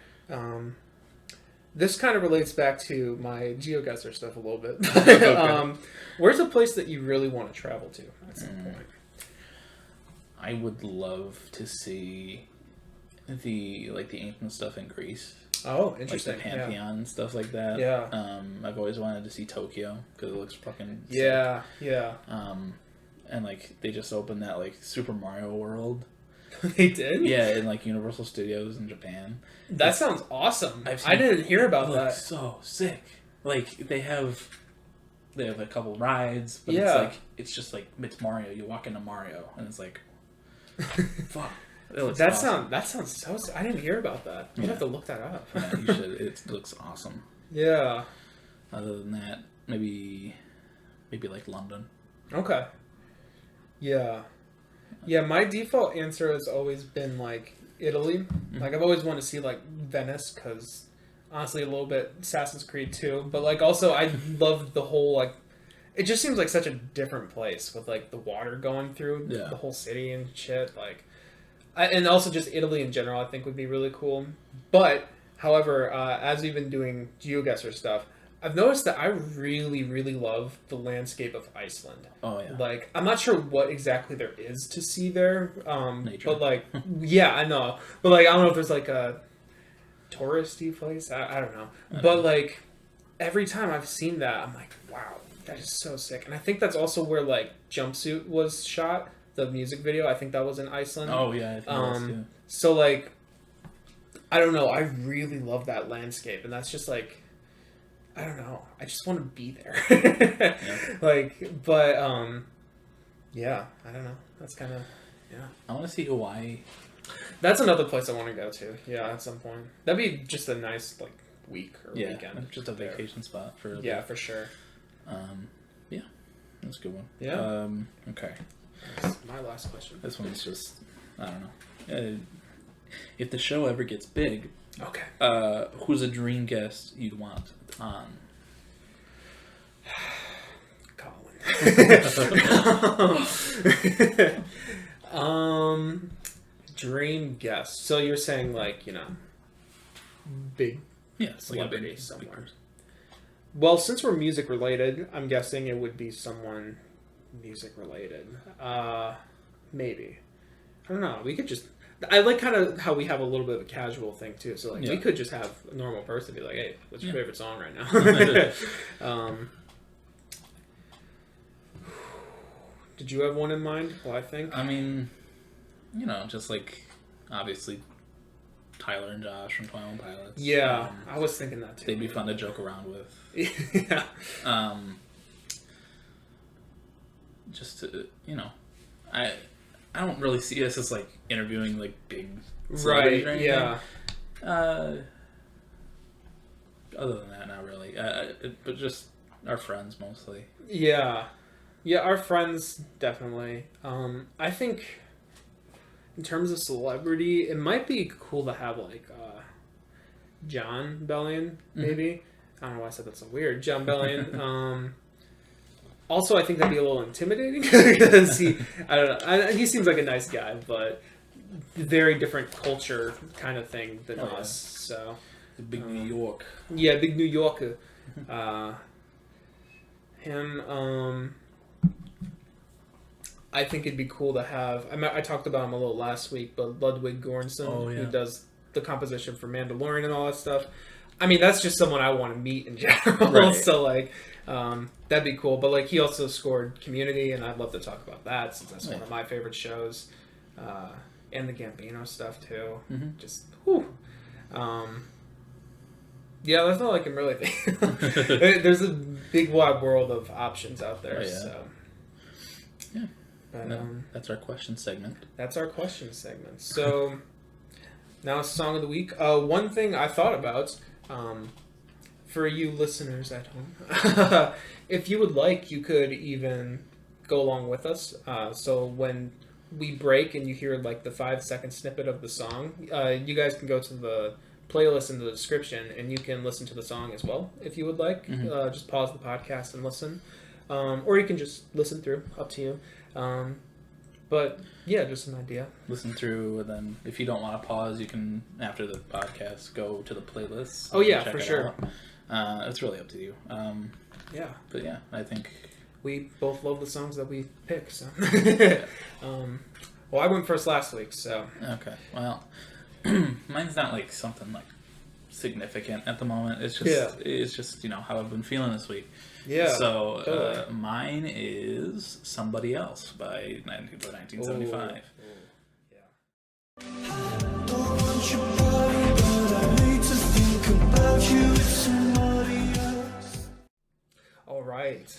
This kind of relates back to my GeoGuessr stuff a little bit. Okay. Where's a place that you really want to travel to at some point?
I would love to see the ancient stuff in Greece.
Oh, interesting.
Like the Pantheon and stuff like that.
Yeah.
I've always wanted to see Tokyo because it looks fucking sick.
Yeah.
And like they just opened that like Super Mario World.
They did?
Yeah, in like Universal Studios in Japan.
That sounds awesome. I didn't hear about that.
So sick. Like they have a couple rides, but it's just like it's Mario. You walk into Mario and it's like fuck.
That sounds so... I didn't hear about that. You have to look that up.
Yeah, you should. It looks awesome.
Yeah.
Other than that, maybe like London.
Okay. Yeah. Yeah, my default answer has always been like Italy. Mm-hmm. Like I've always wanted to see like Venice because honestly a little bit Assassin's Creed too. But like also I love the whole like... It just seems like such a different place with like the water going through the whole city and shit. Like... and also just Italy in general, I think would be really cool. But, however, as we've been doing GeoGuessr stuff, I've noticed that I really, really love the landscape of Iceland.
Oh, yeah.
Like, I'm not sure what exactly there is to see there.
Nature.
But, like, yeah, I know. But, like, I don't know if there's, like, a touristy place. I don't know. But, like, every time I've seen that, I'm like, wow, that is so sick. And I think that's also where, like, Jumpsuit was shot. The music video, I think that was in Iceland.
Oh yeah, I think that's too.
So like, I don't know. I really love that landscape, and that's just like, I don't know. I just want to be there. Like, but yeah, I don't know. That's kind of
I want to see Hawaii.
That's another place I want to go to. Yeah, at some point. That'd be just a nice like week or weekend.
Just a vacation spot for.
Yeah, for sure.
Yeah, that's a good one.
Yeah.
Okay.
That's my last question.
This one's just, I don't know. If the show ever gets big, who's a dream guest you'd want on?
Colin. Dream guest. So you're saying like, big celebrity somewhere. Well, since we're music related, I'm guessing it would be someone music related. Maybe. I don't know. We could just... I like kind of how we have a little bit of a casual thing too. So like we could just have a normal person be like, "Hey, what's your favorite song right now?" Did you have one in mind? Well, I think.
I mean, you know, just like obviously Tyler and Josh from 21 Pilots.
Yeah, I was thinking that too.
They'd be fun to joke around with.
Yeah.
Just to, you know, I don't really see us as like interviewing like big celebrities or anything.
Yeah.
Other than that, not really. But just our friends mostly.
Yeah. Yeah, our friends, definitely. I think in terms of celebrity, it might be cool to have like John Bellion, maybe. I don't know why I said that's so weird. John Bellion. Also, I think that'd be a little intimidating because I don't know. He seems like a nice guy, but very different culture kind of thing than us. So,
the big New York.
Yeah, big New Yorker. Him. I think it'd be cool to have. I talked about him a little last week, but Ludwig Göransson, who does the composition for Mandalorian and all that stuff. I mean, that's just someone I want to meet in general. Right. So, like, that'd be cool. But, like, he also scored Community, and I'd love to talk about that since that's one of my favorite shows. And the Gambino stuff, too. Just, whew. Yeah, that's all I can really think. There's a big wide world of options out there. So,
yeah. But, that's our question segment.
That's our question segment. So, now Song of the Week. One thing I thought about... for you listeners at home, if you would like, you could even go along with us. So when we break and you hear like the 5-second snippet of the song, you guys can go to the playlist in the description and you can listen to the song as well if you would like. Just pause the podcast and listen. Or you can just listen through, up to you. But yeah, just an idea.
Listen through, and then if you don't want to pause, you can, after the podcast, go to the playlist.
Oh yeah, for sure.
It's really up to you.
Yeah.
But yeah, I think...
We both love the songs that we pick, so... Well, I went first last week, so...
Okay, well, mine's not like something like significant at the moment. It's just you know, how I've been feeling this week.
Yeah.
So
totally.
Mine is Somebody Else by 1975.
All right.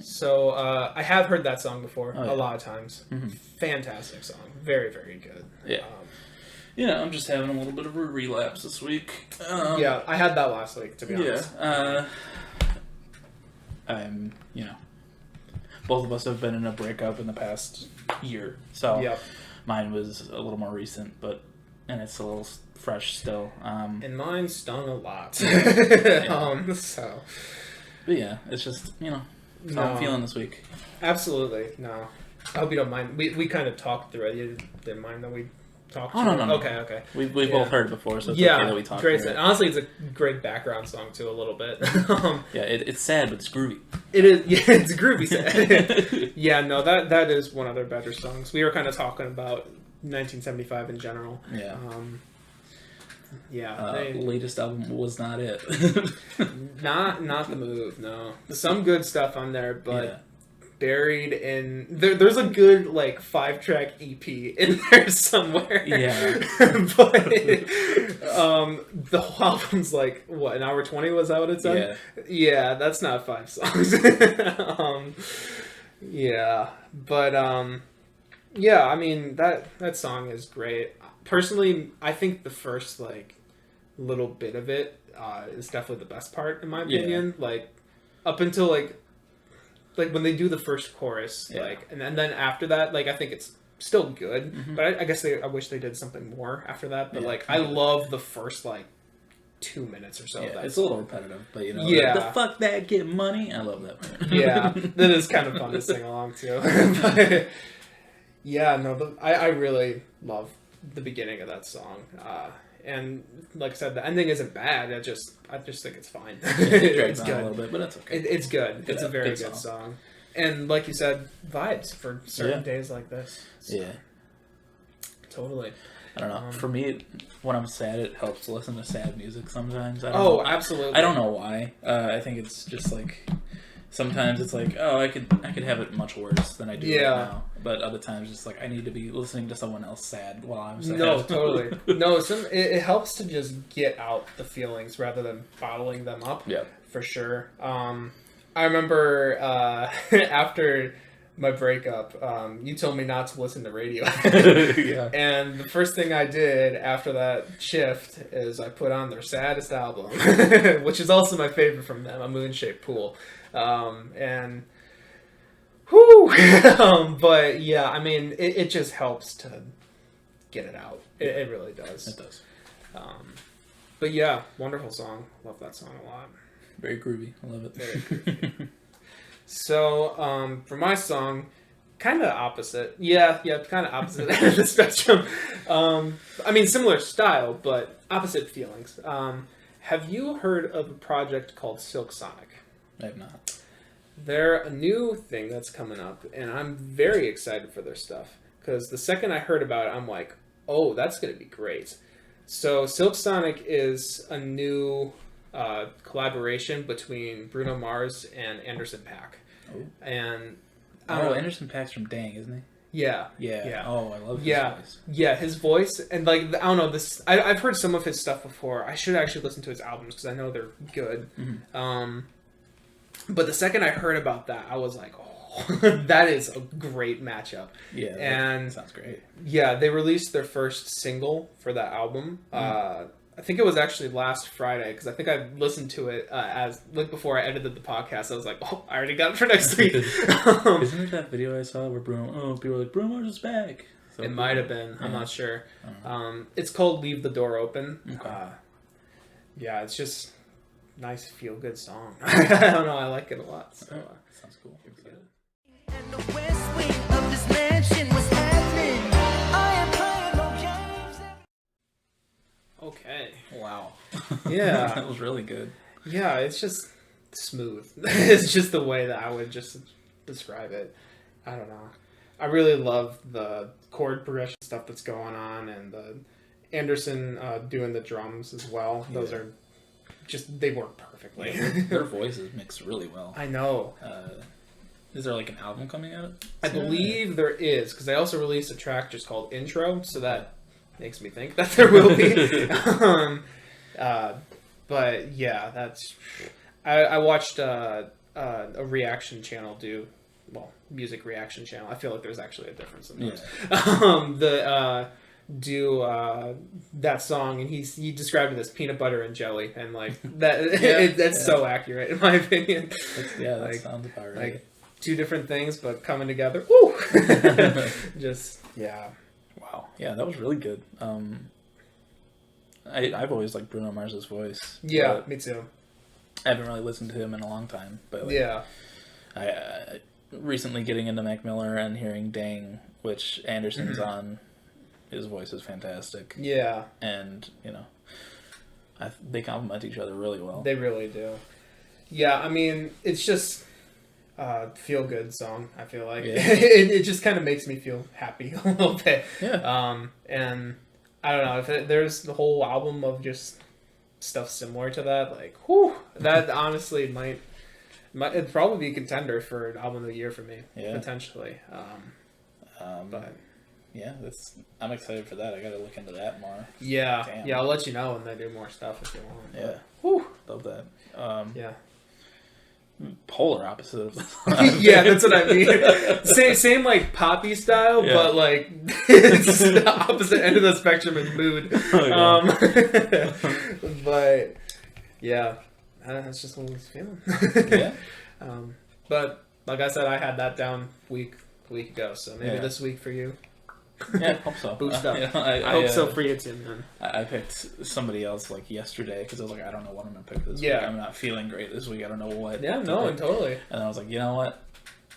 So I have heard that song before a lot of times. Fantastic song. Very, very good.
Yeah. Yeah, I'm just having a little bit of a relapse this week.
Yeah, I had that last week, to be honest.
I'm, you know, both of us have been in a breakup in the past year, so mine was a little more recent, and it's a little fresh still.
And mine stung a lot. So.
But yeah, it's just, you know, how I'm feeling this week.
Absolutely, no. I hope you don't mind. We kind of talked through it. You didn't mind that we talked
through it?
No. Okay.
We both heard it before, so it's okay that we talked
through
it.
Honestly, it's a great background song, too, a little bit.
Yeah, it's sad, but it's groovy.
It is, yeah, it's groovy sad. Yeah, no, that is one of their better songs. We were kind of talking about 1975 in general.
Yeah.
Latest
album was not it.
not the move, no. Some good stuff on there, but buried in... There's a good, like, 5-track EP in there somewhere.
Yeah.
But the whole album's like, what, an hour 20? Was that what it said? Yeah, that's not 5 songs. Yeah. But, yeah, I mean, that song is great. Personally, I think the first, like, little bit of it is definitely the best part, in my opinion. Like, up until, like when they do the first chorus, like, and then after that, like, I think it's still good. But I guess I wish they did something more after that. But, like, I love the first, like, 2 minutes or so.
Yeah, it's a little repetitive, but, you know, the fuck that, get money. I love that part.
Yeah, that is kind of fun to sing along to. But, yeah, no, I really love the beginning of that song. And like I said, the ending isn't bad. I just think it's fine.
It drags
it's
on
good.
a little bit, but it's okay.
It's good. It's a very good song. And like you said, vibes for certain days like this. So. Yeah. Totally.
I don't know. For me, when I'm sad, it helps to listen to sad music sometimes. I don't know.
Absolutely.
I don't know why. I think it's just like sometimes it's like, oh, I could have it much worse than I do right now. But other times it's like I need to be listening to someone else sad while I'm sad.
No, totally. No, it helps to just get out the feelings rather than bottling them up.
Yeah,
for sure. I remember after my breakup, you told me not to listen to radio.
yeah.
And the first thing I did after that shift is I put on their saddest album, which is also my favorite from them, A Moon-Shaped Pool. And whew! But yeah, I mean, it just helps to get it out. It really does.
It does.
But yeah, wonderful song. Love that song a lot.
Very groovy. I love it.
Very groovy. So, for my song, kind of opposite. Yeah, kind of opposite end of the spectrum. I mean, similar style, but opposite feelings. Have you heard of a project called Silk Sonic?
I have not.
They're a new thing that's coming up, and I'm very excited for their stuff. Because the second I heard about it, I'm like, oh, that's going to be great. So, Silk Sonic is a new collaboration between Bruno Mars and Anderson .Paak.
Oh.
And
Anderson .Paak's from Dang, isn't he?
Yeah.
Oh, I love his voice.
Yeah, his voice, and like I don't know this. I've heard some of his stuff before. I should actually listen to his albums because I know they're good.
Mm-hmm.
But the second I heard about that, I was like, oh, that is a great matchup.
Yeah,
and
that sounds great.
Yeah, they released their first single for that album. I think it was actually last Friday because I think I listened to it before I edited the podcast. I was like, oh, I already got it for next week.
Isn't it that video I saw where people were like, Bruno Mars is back? So
it might have been. I'm not sure. It's called Leave the Door Open.
Okay.
Yeah, it's just nice, feel-good song. I don't know. I like it a lot. So,
sounds cool.
And the west wing of this mansion was happening. I am playing no games.
Okay.
Wow.
Yeah.
That was really good.
Yeah, it's just smooth. It's just the way that I would just describe it. I don't know. I really love the chord progression stuff that's going on, and the Anderson doing the drums as well.
Yeah.
Those are just, they work perfectly.
Their voices mix really well.
I know.
Is there like an album coming out?
I believe there is, because they also released a track just called Intro, so that makes me think that there will be. But yeah, that's... I watched a reaction channel music reaction channel. I feel like there's actually a difference in those. Yeah. That song, and he described it as peanut butter and jelly, and like that that's so accurate in my opinion.
That sounds about right.
Like two different things but coming together. Woo! Just
wow, yeah, that was really good. I've always liked Bruno Mars's voice.
Yeah, me too.
I haven't really listened to him in a long time, but I recently getting into Mac Miller and hearing Dang, which Anderson's on. His voice is fantastic. Yeah. And, they complement each other really well.
They really do. Yeah, I mean, it's just a feel-good song, I feel like. Yeah. It just kind of makes me feel happy a little bit.
Yeah.
And I don't know, there's the whole album of just stuff similar to that, like, whew, that honestly might it'd probably be a contender for an album of the year for me, potentially. But...
yeah, I'm excited for that. I gotta look into that more.
Yeah. Damn. Yeah, I'll let you know when they do more stuff if you want.
Yeah.
Whew.
Love that.
Yeah.
Polar opposite of
yeah, that's what I mean. Same like poppy style, but like it's the opposite end of the spectrum in mood. But yeah, that's just what I was feeling.
Yeah.
But like I said, I had that down a week ago, so maybe this week for you.
Yeah, hope so.
Boost up. I hope so for you too, man.
I picked somebody else like yesterday because I was like, I don't know what I'm gonna pick this week. I'm not feeling great this week. I don't know what.
Yeah, no, totally.
And I was like, you know what?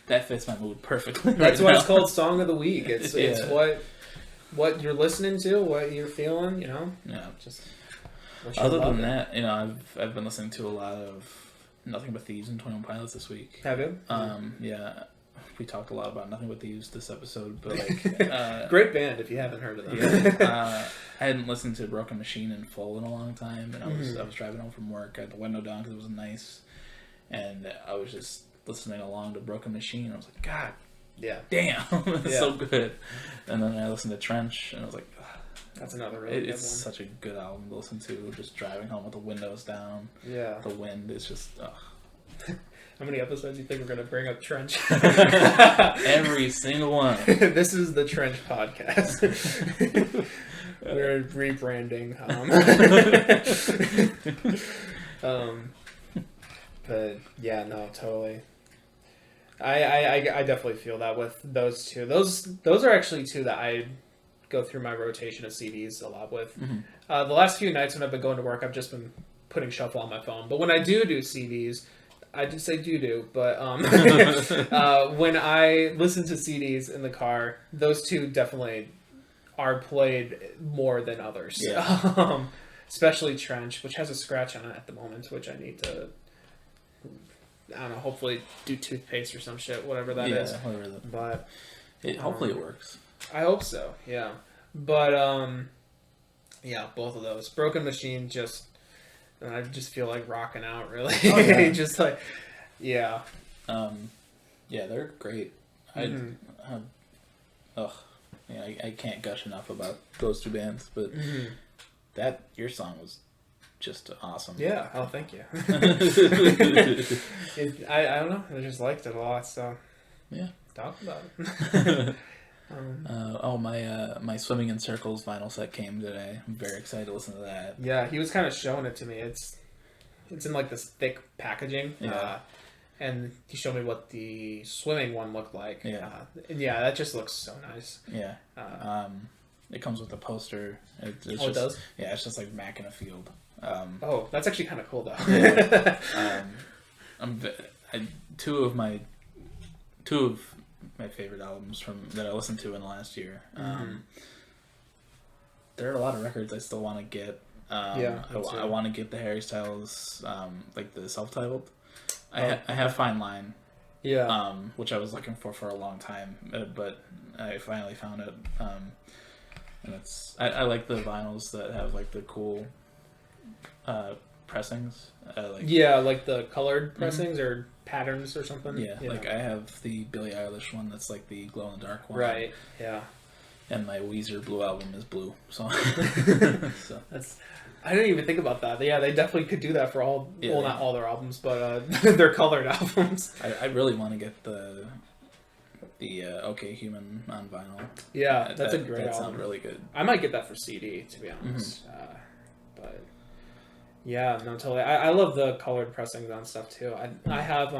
That fits my mood perfectly.
That's why it's called Song of the Week. It's what you're listening to, what you're feeling.
Yeah.
Just.
Other than that, I've been listening to a lot of Nothing But Thieves and 21 Pilots this week.
Have you?
Yeah. We talked a lot about Nothing But Thieves this episode, but like...
great band if you haven't heard of them.
Yeah, I hadn't listened to Broken Machine in full in a long time, and I was driving home from work. I had the window down because it was nice, and I was just listening along to Broken Machine. I was like, God
Yeah.
damn, it's
Yeah.
so good. And then I listened to Trench, and I was like,
That's another really good
it's
one.
such a good album to listen to. Just driving home with the windows down.
Yeah.
The wind is just
How many episodes do you think we're going to bring up Trench?
every single one.
This is the Trench podcast. We're rebranding. But yeah, no, totally. I definitely feel that with those two. Those are actually two that I go through my rotation of CDs a lot with.
Mm-hmm.
The last few nights when I've been going to work, I've just been putting shuffle on my phone. But when I do CDs, I did say do, but when I listen to CDs in the car, those two definitely are played more than others.
Yeah.
Especially Trench, which has a scratch on it at the moment, which I need to, I don't know, hopefully do toothpaste or some shit, whatever that is.
Whatever that.
But
Hopefully it works.
I hope so, yeah. But yeah, both of those. Broken Machine, I just feel like rocking out, really.
Oh, yeah.
Just like, yeah.
Yeah, they're great. I can't gush enough about those two bands, but your song was just awesome.
Yeah. Oh, thank you. I don't know. I just liked it a lot, so
Yeah.
talk about it.
My Swimming in Circles vinyl set came today. I'm very excited to listen to that.
Yeah, he was kind of showing it to me. It's in like this thick packaging.
Yeah.
And he showed me what the swimming one looked like.
Yeah.
And yeah, that just looks so nice.
Yeah. It comes with a poster. It
does?
Yeah, it's just like Mac in a field.
That's actually kind of cool, though.
Two of my favorite albums that I listened to in the last year. There are a lot of records I still want to get. I want to get the Harry Styles, like the self-titled. I have Fine Line.
Yeah.
Which I was looking for a long time, but I finally found it. And I like the vinyls that have like the cool pressings.
Like the colored pressings or patterns or something.
Yeah, like I have the Billie Eilish one that's like the glow in the dark one.
Right. Yeah.
And my Weezer Blue album is blue. So,
I didn't even think about that. Yeah, they definitely could do that for all.
Yeah,
well, not all their albums, but their colored albums.
I really want to get the OK Human on vinyl.
Yeah, that's a great
that
album.
sounds really good.
I might get that for CD, to be honest. But yeah, no, totally. I love the colored pressings on stuff too. I have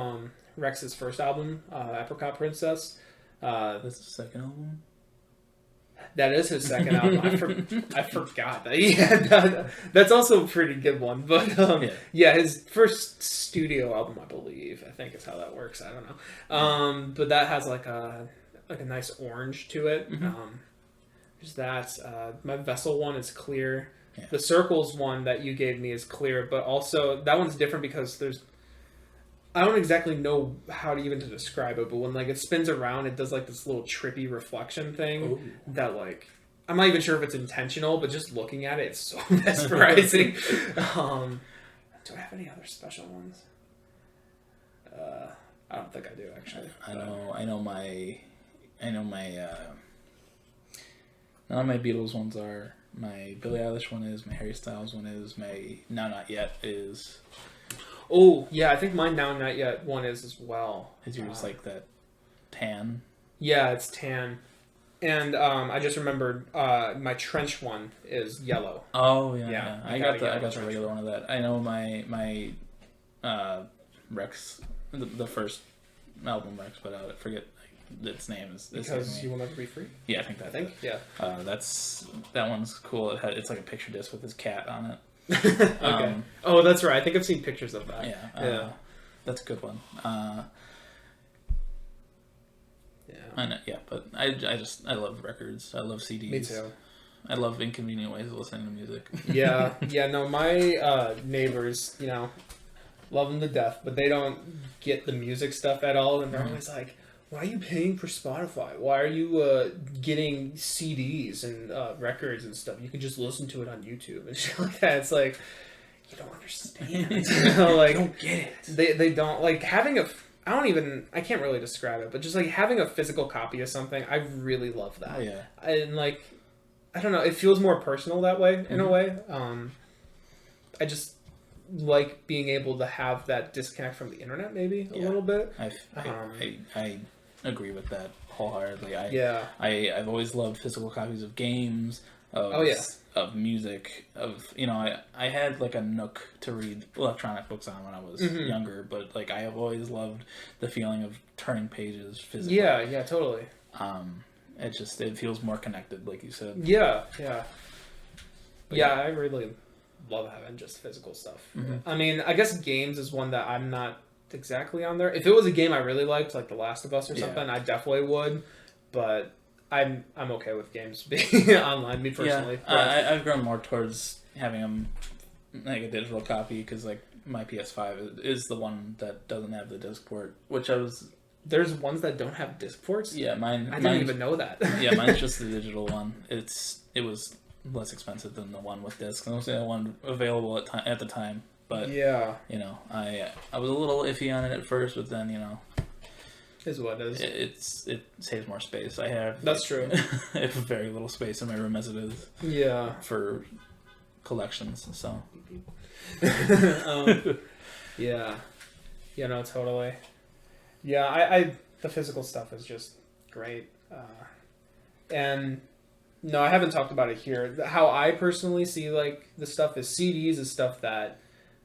Rex's first album, Apricot Princess.
That's the second album.
That is his second album. I forgot that. Yeah, that's also a pretty good one. But his first studio album, I believe. I think is how that works. I don't know. But that has like a nice orange to it. There's that. My Vessel one is clear. Yeah. The Circles one that you gave me is clear, but also that one's different because I don't exactly know how to even to describe it, but when like it spins around, it does like this little trippy reflection thing that like I'm not even sure if it's intentional, but just looking at it, it's so mesmerizing. Do I have any other special ones? I don't think I do actually.
I know my none of my Beatles ones are. My Billie Eilish one is. My Harry Styles one is. My Now Not Yet is.
Oh, yeah, I think my Now Not Yet one is as well.
Is yours like that tan?
Yeah, it's tan. And I just remembered my Trench one is yellow.
Oh, yeah. I got the
Trench
regular one of that. I know my Rex, the first album Rex put out, I forget its name.
Because You Will Never Be Free?
Yeah, I think that's it.
Yeah.
That one's cool. It's like a picture disc with his cat on it.
Okay. That's right. I think I've seen pictures of that.
Yeah. That's a good one. I know, but I love records. I love CDs.
Me too.
I love inconvenient ways of listening to music.
No, my neighbors, love them to death, but they don't get the music stuff at all, and they're always like, why are you paying for Spotify? Why are you getting CDs and records and stuff? You can just listen to it on YouTube and shit like that. It's like, you don't understand. Like,
you don't get it.
They don't, like, having I can't really describe it, but just like having a physical copy of something, I really love that.
Oh yeah.
And like, I don't know, it feels more personal that way in a way. I just like being able to have that disconnect from the internet, maybe a little bit.
I agree with that wholeheartedly. I've always loved physical copies of games, of music, of I had like a Nook to read electronic books on when I was younger, but like I have always loved the feeling of turning pages physically.
Yeah, totally.
It feels more connected, like you said.
Yeah. I really love having just physical stuff. I mean, I guess games is one that I'm not exactly on there. If it was a game I really liked, like The Last of Us or something, I definitely would. But I'm okay with games being online, me personally.
Yeah, I've grown more towards having them like a digital copy because like my PS5 is the one that doesn't have the disc port, which
There's ones that don't have disc ports?
Yeah, mine.
I didn't even know that.
Yeah, mine's just the digital one. It was less expensive than the one with discs. It was the only one available at the time. But
yeah,
I was a little iffy on it at first, but then
is what it
is. It saves more space.
That's true.
I have very little space in my room as it is.
Yeah,
for collections. So.
Yeah, totally. Yeah, I the physical stuff is just great, and no, I haven't talked about it here. How I personally see like the stuff is CDs is stuff that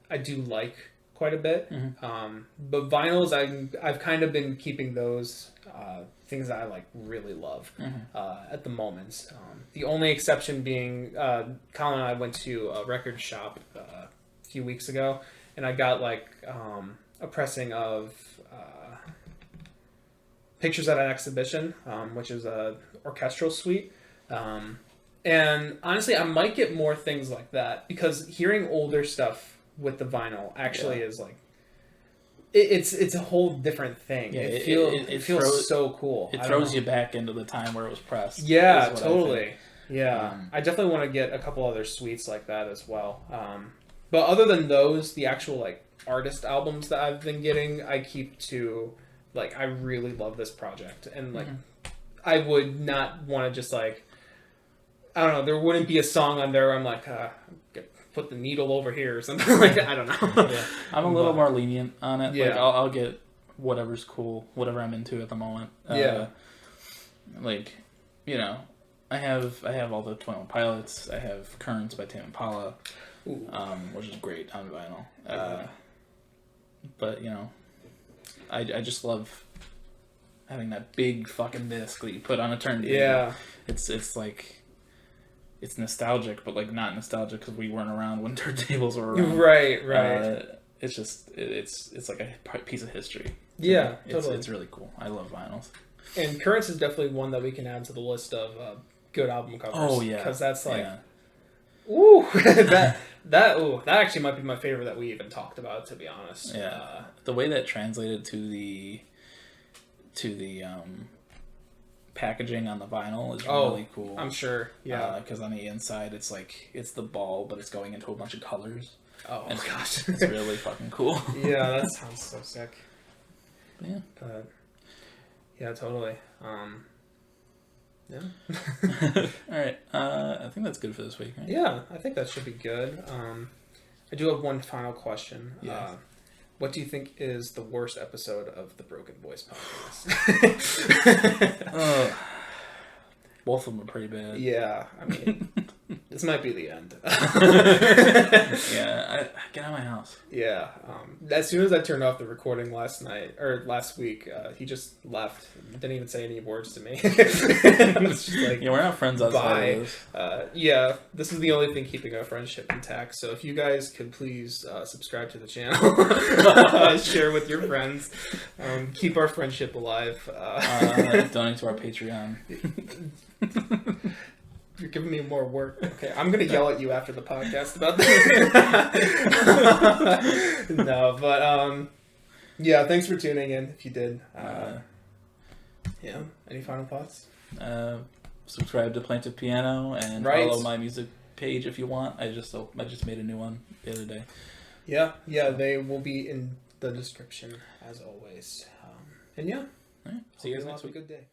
I do like quite a bit, but vinyls I've kind of been keeping those things that I like really love at the moment. The only exception being Colin and I went to a record shop a few weeks ago, and I got like a pressing of Pictures at an Exhibition, which is a orchestral suite. And honestly, I might get more things like that because hearing older stuff with the vinyl actually is like it's a whole different thing.
Yeah,
it feels so cool.
It throws you back into the time where it was pressed.
Yeah, totally. Yeah, I definitely want to get a couple other suites like that as well. But other than those, the actual like artist albums that I've been getting, I keep to like I really love this project, and like I would not want to just like I don't know. There wouldn't be a song on there where I'm like put the needle over here or something like that. I don't know.
Yeah. I'm a little more lenient on it.
Yeah.
Like I'll get whatever's cool, whatever I'm into at the moment. Like I have all the 21 Pilots. I have Currents by Tame Impala, which is great on vinyl. But I just love having that big fucking disc that you put on a turntable.
Yeah,
it's like it's nostalgic, but like not nostalgic because we weren't around when turntables were around.
Right.
It's just it's like a piece of history.
Yeah, totally.
It's really cool. I love vinyls.
And Currents is definitely one that we can add to the list of good album covers.
Oh yeah,
because that's like, ooh, that actually might be my favorite that we even talked about, to be honest.
Yeah, the way that translated to the packaging on the vinyl is really cool.
I'm sure. Yeah,
because on the inside it's like it's the ball, but it's going into a bunch of colors.
Oh
and
gosh,
it's really fucking cool.
Yeah, that sounds so sick.
Yeah,
but yeah, totally. Yeah.
All right. I think that's good for this week. Right?
Yeah, I think that should be good. I do have one final question.
Yes.
What do you think is the worst episode of the BrokeN Bois podcast?
Both of them are pretty bad.
Yeah, I mean, this might be the end.
Yeah, get out of my house.
Yeah, as soon as I turned off the recording last week, he just left. Didn't even say any words to me. It's just like,
yeah, we're not friends outside of this.
Yeah, this is the only thing keeping our friendship intact. So if you guys could please subscribe to the channel, share with your friends, keep our friendship alive.
Donate to our Patreon.
You're giving me more work. Okay, I'm gonna yell at you after the podcast about that. No, but yeah, thanks for tuning in. If you did, yeah. Any final thoughts?
Subscribe to Plaintive Piano and follow my music page if you want. I just made a new one the other day.
Yeah, they will be in the description as always. And yeah,
All right. See you guys next
have a
week.
good day.